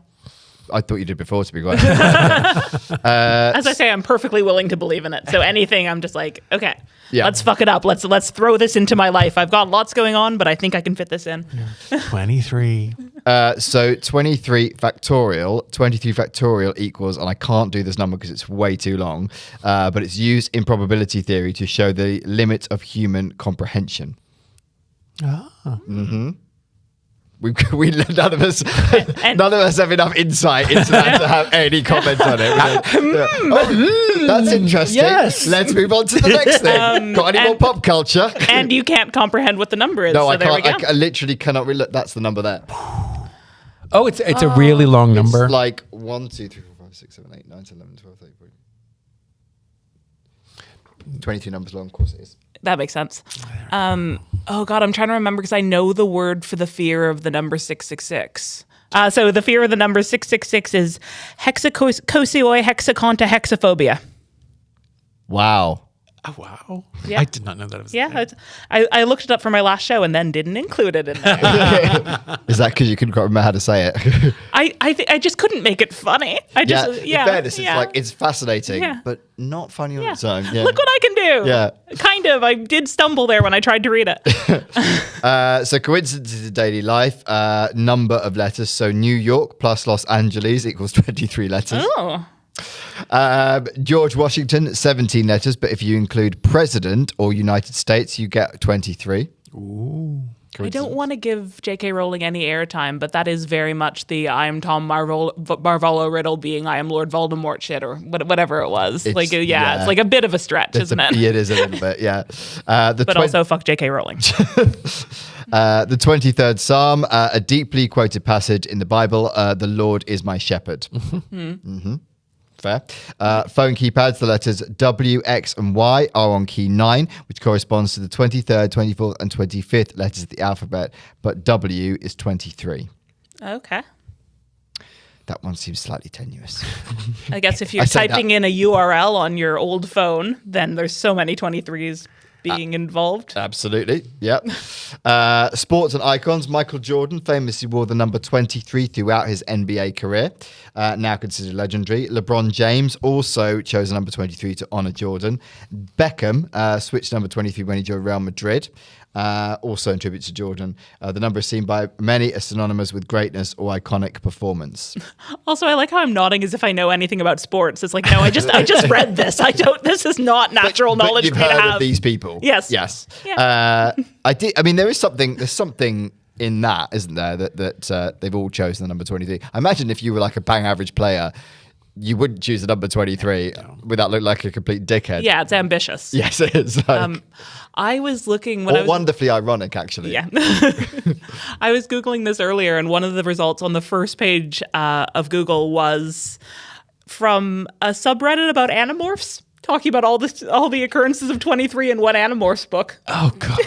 I thought you did before, to be quite As I say, I'm perfectly willing to believe in it. So anything, I'm just like, okay, let's fuck it up. Let's throw this into my life. I've got lots going on, but I think I can fit this in. 23. So 23 factorial equals, and I can't do this number because it's way too long, but it's used in probability theory to show the limit of human comprehension. Mm-hmm. We none of us have enough insight into that to have any comment on it. That's interesting. Yes. Let's move on to the next thing. Got any more pop culture? And you can't comprehend what the number is. No, so I there we can't. go. I literally cannot. Look, that's the number there. Oh, it's a really long number. It's like 1, 2, 3, 4, 5, 6, 7, 8, 9, 10, 11, 12, 13, 14. 22 numbers long, of course it is. That makes sense. Oh God, I'm trying to remember because I know the word for the fear of the number 666. So the fear of the number 666 is hexacosioi hexaconta hexaphobia. Wow. Oh, wow. Yeah. I did not know that. Yeah, I looked it up for my last show and then didn't include it in there. Is that because you couldn't quite remember how to say it? I just couldn't make it funny. In fairness, it's fascinating, Yeah. but not funny on its own. Yeah. Look what I can do. Yeah. Kind of. I did stumble there when I tried to read it. So coincidences in daily life, number of letters. So New York plus Los Angeles equals 23 letters. Oh. George Washington, 17 letters, but if you include President or United States, you get 23. Ooh. I don't want to give J.K. Rowling any airtime, but that is very much the I am Tom Marvolo riddle being I am Lord Voldemort shit or whatever it was. It's like a bit of a stretch, isn't it? It is a little bit, yeah. But also fuck J.K. Rowling. The 23rd Psalm, a deeply quoted passage in the Bible, the Lord is my shepherd. Fair. Phone keypads, the letters W, X, and Y are on key 9, which corresponds to the 23rd, 24th, and 25th letters of the alphabet, but W is 23. Okay. That one seems slightly tenuous. I guess if you're typing in a URL on your old phone, then there's so many 23s being involved. Absolutely, yep. Sports and icons. Michael Jordan famously wore the number 23 throughout his NBA career, now considered legendary. LeBron James also chose the number 23 to honor Jordan. Beckham switched number 23 when he joined Real Madrid, also in tribute to Jordan. The number is seen by many as synonymous with greatness or iconic performance. Also, I like how I'm nodding as if I know anything about sports. It's like, no, I just read this. This is not natural knowledge you've for me to heard have. of these people. Yes. Yeah. I mean, there's something in that, isn't there, that they've all chosen the number 23. I imagine if you were like a bang average player, you wouldn't choose the number 23 without looking like a complete dickhead. Yeah, it's ambitious. Yes, it is. I was looking when I was wonderfully ironic, actually. Yeah. I was Googling this earlier, and one of the results on the first page of Google was from a subreddit about Animorphs, talking about all the occurrences of 23 in one Animorphs book. Oh, God.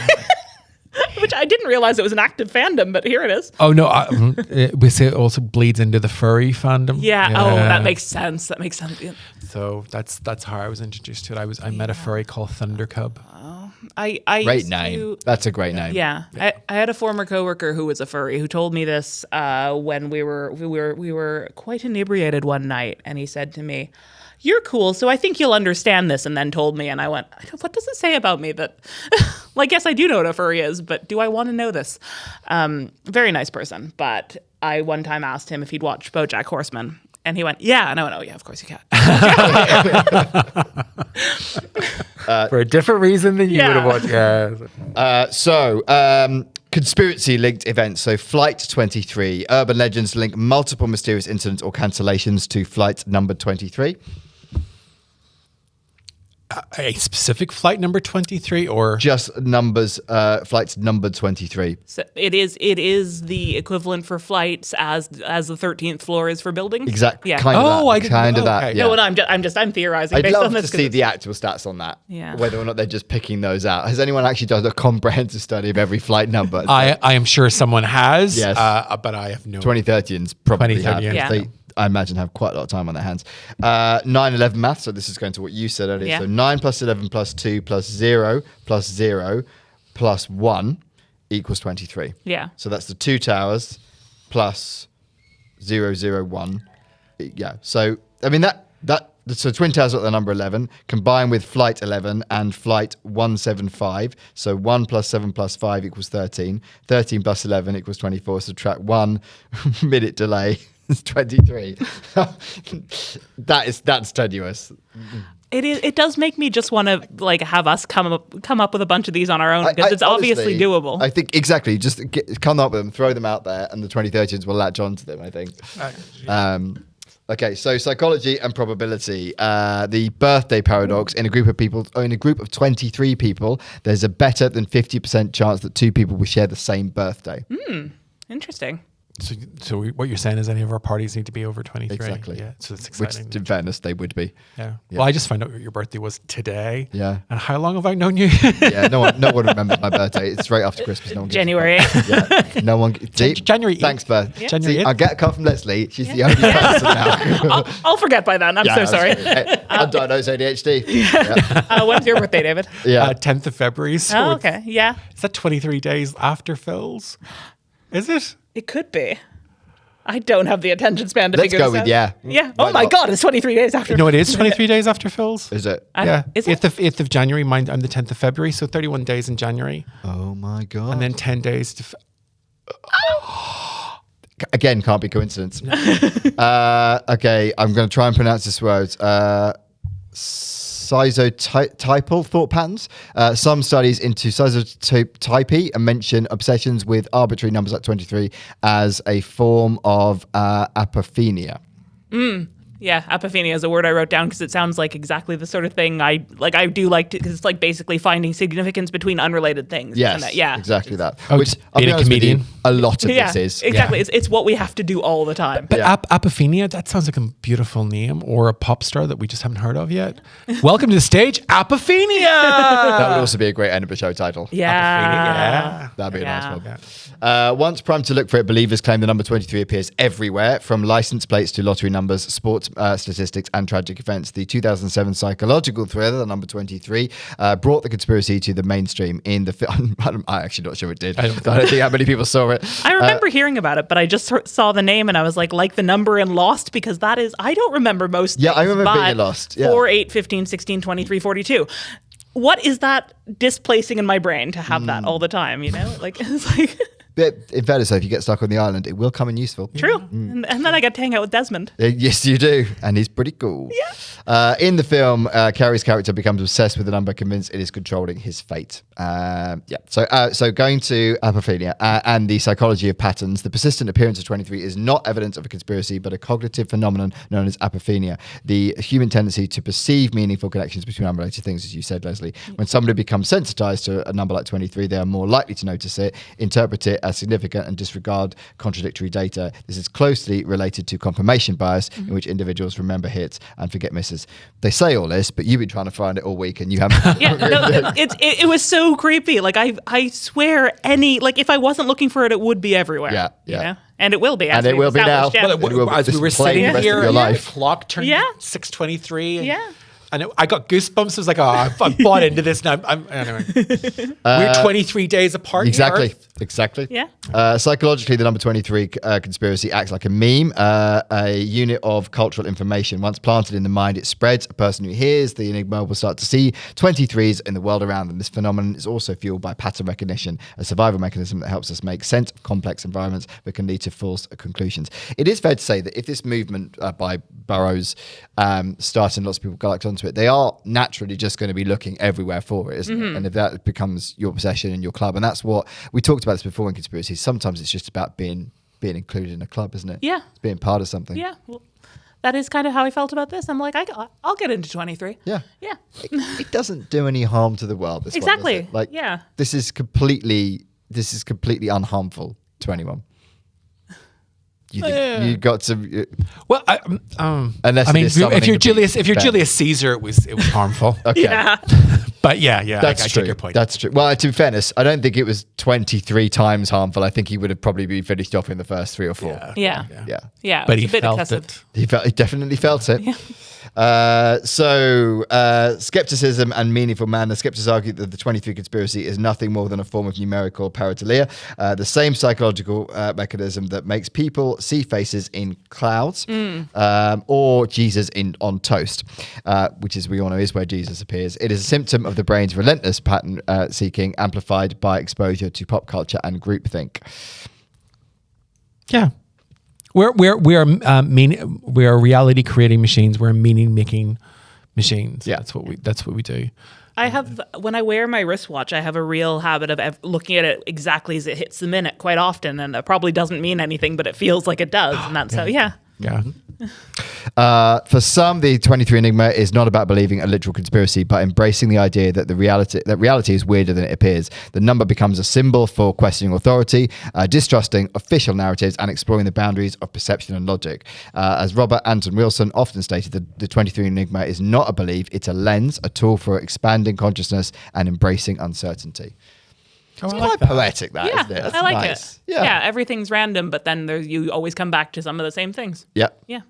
Which I didn't realize it was an active fandom, but here it is. Oh, no. We say it also bleeds into the furry fandom. Yeah. Oh, that makes sense. Yeah. So that's how I was introduced to it. I met a furry called Thundercub. Great name. That's a great name. Yeah. I had a former coworker who was a furry who told me this when we were quite inebriated one night, and he said to me, "You're cool, so I think you'll understand this," and then told me, and I went, what does it say about me that, like, yes, I do know what a furry is, but do I want to know this? Very nice person, but I one time asked him if he'd watched BoJack Horseman, and he went, yeah, and I went, oh yeah, of course you can. For a different reason than you would have watched. Yeah. Conspiracy-linked events. So Flight 23. Urban legends link multiple mysterious incidents or cancellations to flight number 23. A specific flight number 23 or just numbers, flights numbered 23. So it is the equivalent for flights as the 13th floor is for buildings. Exactly. Yeah. Kind of that. I didn't kind of know. that. Okay. Yeah. No, I'm theorizing. I'd based love on to this see the actual stats on that. Yeah. Whether or not they're just picking those out. Has anyone actually done a comprehensive study of every flight number? I am sure someone has. Yes. But I have no. 2013s probably have. 2013, yeah. They, I imagine, have quite a lot of time on their hands. 9/11 math. So this is going to what you said earlier. Yeah. So 9 plus 11 plus 2 plus 0 plus 0 plus 1 equals 23. Yeah. So that's the two towers plus 0, 0, 1. Yeah. So, I mean, so Twin Towers got the number 11, combined with Flight 11 and Flight 175. So 1 plus 7 plus 5 equals 13. 13 plus 11 equals 24. Subtract 1 minute delay. It's 23. That's tenuous. It is. It does make me just want to like have us come up with a bunch of these on our own because it's obviously honestly, doable. I think exactly. Just come up with them, throw them out there, and the 2013s will latch on to them. I think. Okay, so psychology and probability. The birthday paradox: in a group of people, or in a group of 23 people, there's a better than 50% chance that two people will share the same birthday. Interesting. So what you're saying is any of our parties need to be over 23. Exactly. Yeah, so it's exciting. Which, in fairness, they would be. Yeah. Well, I just found out what your birthday was today. Yeah. And how long have I known you? Yeah, no one remembers my birthday. It's right after Christmas. No one gives a January fuck. 8th. Yeah, no one. January 8th. Thanks, Beth. Yeah. January See, 8th. I get a card from Leslie. She's the only person now. I'll forget by then. I'm so sorry. Hey, undiagnosed ADHD. Yeah. When's your birthday, David? Yeah. 10th of February. So Oh, okay. Yeah. Is that 23 days after Phil's? Is it? It could be. I don't have the attention span to Let's figure go this with out. yeah. Yeah. Why Oh my not? God, it's 23 days after. No, it is 23 days after Phil's. Is it? Yeah. Is it? 8th of January. Mine, I'm the 10th of February. So 31 days in January. Oh my God. And then 10 days to... Again, can't be coincidence. Okay, I'm going to try and pronounce this word. schizotypal thought patterns. Some studies into schizotypy mention obsessions with arbitrary numbers like 23 as a form of apophenia. Yeah, apophenia is a word I wrote down because it sounds like exactly the sort of thing I do like to, because it's like basically finding significance between unrelated things. Yes, isn't it? Yeah, exactly that. Oh, Which, I'll being be a honest with you, comedian. a lot of Yeah, this is. exactly. It's what we have to do all the time. But apophenia, that sounds like a beautiful name, or a pop star that we just haven't heard of yet. Welcome to the stage, Apophenia. That would also be a great end of a show title. Yeah. That'd be a Yeah. nice one. Once primed to look for it, believers claim the number 23 appears everywhere, from license plates to lottery numbers, sports statistics, and tragic events. The 2007 psychological thriller, The Number 23, brought the conspiracy to the mainstream in the film. I'm actually not sure it did. I don't think how many people saw it. I remember hearing about it, but I just saw the name and I was like the number in Lost, because that is, I don't remember most Yeah, things, I remember but being in Lost. Yeah. 4, 8, 15, 16, 23, 42. What is that displacing in my brain to have that all the time, you know? Like, it's like... But in fairness, though, if you get stuck on the island, it will come in useful. True. And then I got to hang out with Desmond. Yes, you do. And he's pretty cool. Yeah. In the film, Carrie's character becomes obsessed with the number, convinced it is controlling his fate. So going to apophenia and the psychology of patterns, the persistent appearance of 23 is not evidence of a conspiracy, but a cognitive phenomenon known as apophenia, the human tendency to perceive meaningful connections between unrelated things, as you said, Leslie. When somebody becomes sensitized to a number like 23, they are more likely to notice it, interpret it as significant, and disregard contradictory data. This is closely related to confirmation bias, in which individuals remember hits and forget misses. They say all this, but you've been trying to find it all week and you haven't. Yeah, no, it was so creepy. Like, I swear if I wasn't looking for it, it would be everywhere. Yeah. You know? And it will be. And it will be now. Yeah. Well, As we were this playing sitting the rest of here, your life. the clock turned Yeah. 6:23. Yeah. And I got goosebumps. It was like, I've bought into this now. Anyway. We're 23 days apart. Exactly. Yeah. Psychologically, the number 23 conspiracy acts like a meme, a unit of cultural information. Once planted in the mind, it spreads. A person who hears the enigma will start to see 23s in the world around them. This phenomenon is also fueled by pattern recognition, a survival mechanism that helps us make sense of complex environments but can lead to false conclusions. It is fair to say that if this movement by Burroughs starts and lots of people collect onto it, they are naturally just going to be looking everywhere for it, isn't it? And if that becomes your obsession in your club, and that's what we talked about this before in conspiracies, sometimes it's just about being included in a club, isn't it? Yeah. It's being part of something. Yeah. Well, that is kind of how I felt about this. I'm like, I'll get into 23. Yeah. Yeah. It doesn't do any harm to the world. This Exactly. One, does it? Like, Yeah. This is completely unharmful to anyone. You got to. Well, Unless I mean, it is someone if you're who could be fair. Julius Caesar, it was harmful. Okay. Yeah. But yeah, That's I true. take your point. That's true. Well, to be fairness, I don't think it was 23 times harmful. I think he would have probably been finished off in the first 3 or 4. Yeah. Yeah. Yeah. But it's he a bit felt excessive. it. He definitely felt it. Skepticism and meaningful man. The skeptics argue that the 23 conspiracy is nothing more than a form of numerical pareidolia, the same psychological mechanism that makes people see faces in clouds or Jesus on toast, which, as we all know, is where Jesus appears. It is a symptom of the brain's relentless pattern seeking, amplified by exposure to pop culture and groupthink. Yeah. We are reality creating machines. We're meaning making machines. Yeah. That's what we do. I have, when I wear my wristwatch, I have a real habit of looking at it exactly as it hits the minute quite often. And it probably doesn't mean anything, but it feels like it does. And that's how, yeah. Yeah. For some, the 23 Enigma is not about believing a literal conspiracy, but embracing the idea that reality is weirder than it appears. The number becomes a symbol for questioning authority, distrusting official narratives, and exploring the boundaries of perception and logic. As Robert Anton Wilson often stated, the 23 Enigma is not a belief; it's a lens, a tool for expanding consciousness and embracing uncertainty. Oh, It's quite poetic, that, Yeah, isn't it? That's I like nice. it. Yeah, everything's random, but then you always come back to some of the same things. Yeah. Yeah.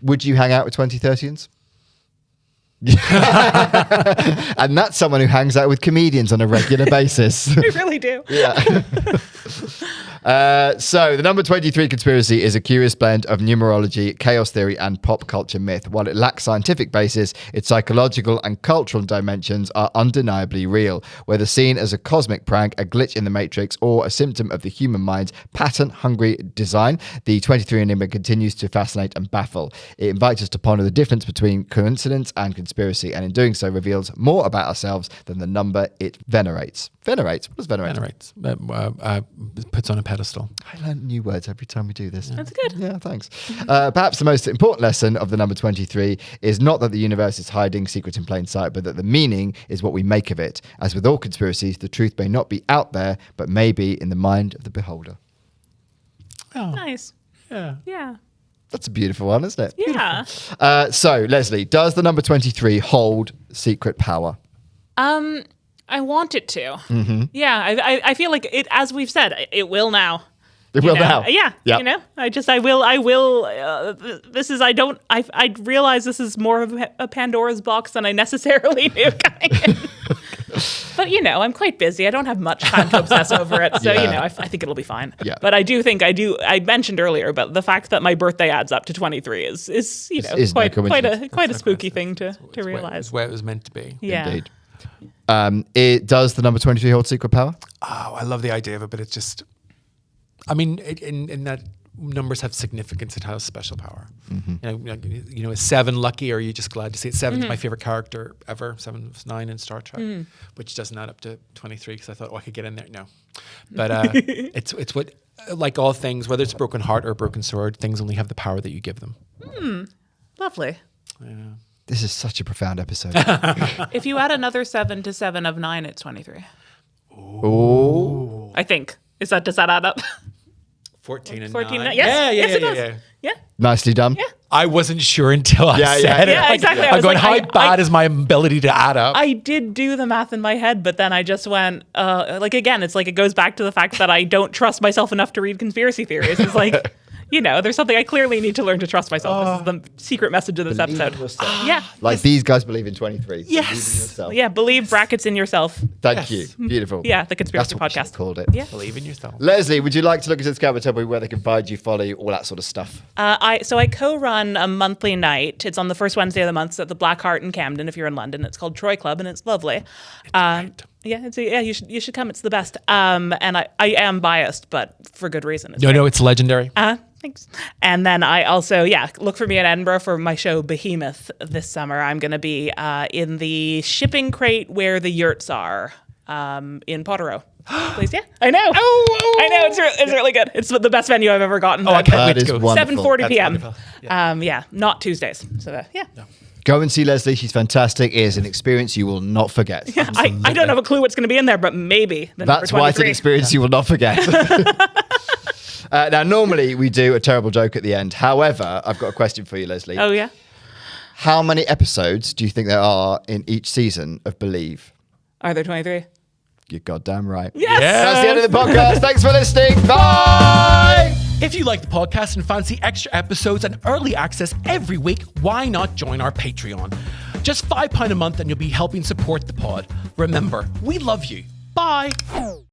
Would you hang out with 2030ans? And that's someone who hangs out with comedians on a regular basis. I really do. Yeah. So the number 23 conspiracy is a curious blend of numerology, chaos theory, and pop culture myth. While it lacks scientific basis, its psychological and cultural dimensions are undeniably real. Whether seen as a cosmic prank, a glitch in the matrix, or a symptom of the human mind's pattern-hungry design, the 23 Enigma continues to fascinate and baffle. It invites us to ponder the difference between coincidence and conspiracy, and in doing so reveals more about ourselves than the number it venerates. Venerates? What does venerate? Venerates. Puts on a pedestal. I learn new words every time we do this. That's good. Yeah, thanks. Perhaps the most important lesson of the number 23 is not that the universe is hiding secrets in plain sight, but that the meaning is what we make of it. As with all conspiracies, the truth may not be out there, but may be in the mind of the beholder. Oh, Nice. yeah. Yeah. That's a beautiful one, isn't it? Yeah. So, Leslie, does the number 23 hold secret power? I want it to. Yeah, I feel like it, as we've said, it will now. It will now. Yeah. Yep. You know, I will. I realize this is more of a Pandora's box than I necessarily knew coming in. But, you know, I'm quite busy. I don't have much time to obsess over it. So, Yeah. you know, I think it'll be fine. Yeah. But I do think I mentioned earlier, but the fact that my birthday adds up to 23 is you know, is no quite coincidence. a spooky thing to realize. It's where it was meant to be. Yeah. Indeed. Does the number 23 hold secret power? Oh, I love the idea of it, but it's just, I mean, in that numbers have significance, it has special power. You know, is 7 lucky, or are you just glad to see it? 7's my favorite character ever. 7 was 9 in Star Trek, which doesn't add up to 23 because I thought, I could get in there. No. But it's what, like all things, whether it's a broken heart or a broken sword, things only have the power that you give them. Lovely. This is such a profound episode. If you add another 7 to 7 of 9, it's 23. Ooh. I think. Does that add up? 14 and 14. 9. Yes. Yeah, Yes, it does. Yeah. Nicely done. I wasn't sure until I said it. Yeah, Like, exactly. I I'm was going, like, how bad is my ability to add up? I did do the math in my head, but then I just went, like, again, it's like it goes back to the fact that I don't trust myself enough to read conspiracy theories. It's like, you know, there's something I clearly need to learn to trust myself. This is the secret message of this Believe in episode. yourself. Yeah. Like these guys believe in 23. So Yes. believe in yourself. Yeah, believe brackets in yourself. Thank you. Beautiful. Yeah, the conspiracy That's what we should podcast. have called it. Yeah. Believe in yourself. Leslie, would you like to look into the Scout and tell me where they can find you, follow you, all that sort of stuff? I co-run a monthly night. It's on the first Wednesday of the month. It's at the Black Heart in Camden. If you're in London, it's called Troy Club, and it's lovely. Great. Yeah, you should come. It's the best. And I am biased, but for good reason. It's No, it's legendary. Thanks. And then I also, look for me in Edinburgh for my show Behemoth this summer. I'm going to be in the shipping crate where the yurts are in Potterrow. Please, yeah. I know. I know. It's really good. It's the best venue I've ever gotten. Oh, I can't wait That to is go. wonderful. 7:40 That's p.m. wonderful. Not Tuesdays. So, yeah. Go and see Leslie. She's fantastic. It is an experience you will not forget. I don't have a clue what's going to be in there, but maybe the That's number why it's an 23. experience you will not forget. Now, normally we do a terrible joke at the end. However, I've got a question for you, Leslie. Oh, yeah? How many episodes do you think there are in each season of Believe? Are there 23? You're goddamn right. Yes! That's the end of the podcast. Thanks for listening. Bye! If you like the podcast and fancy extra episodes and early access every week, why not join our Patreon? Just £5 a month and you'll be helping support the pod. Remember, we love you. Bye.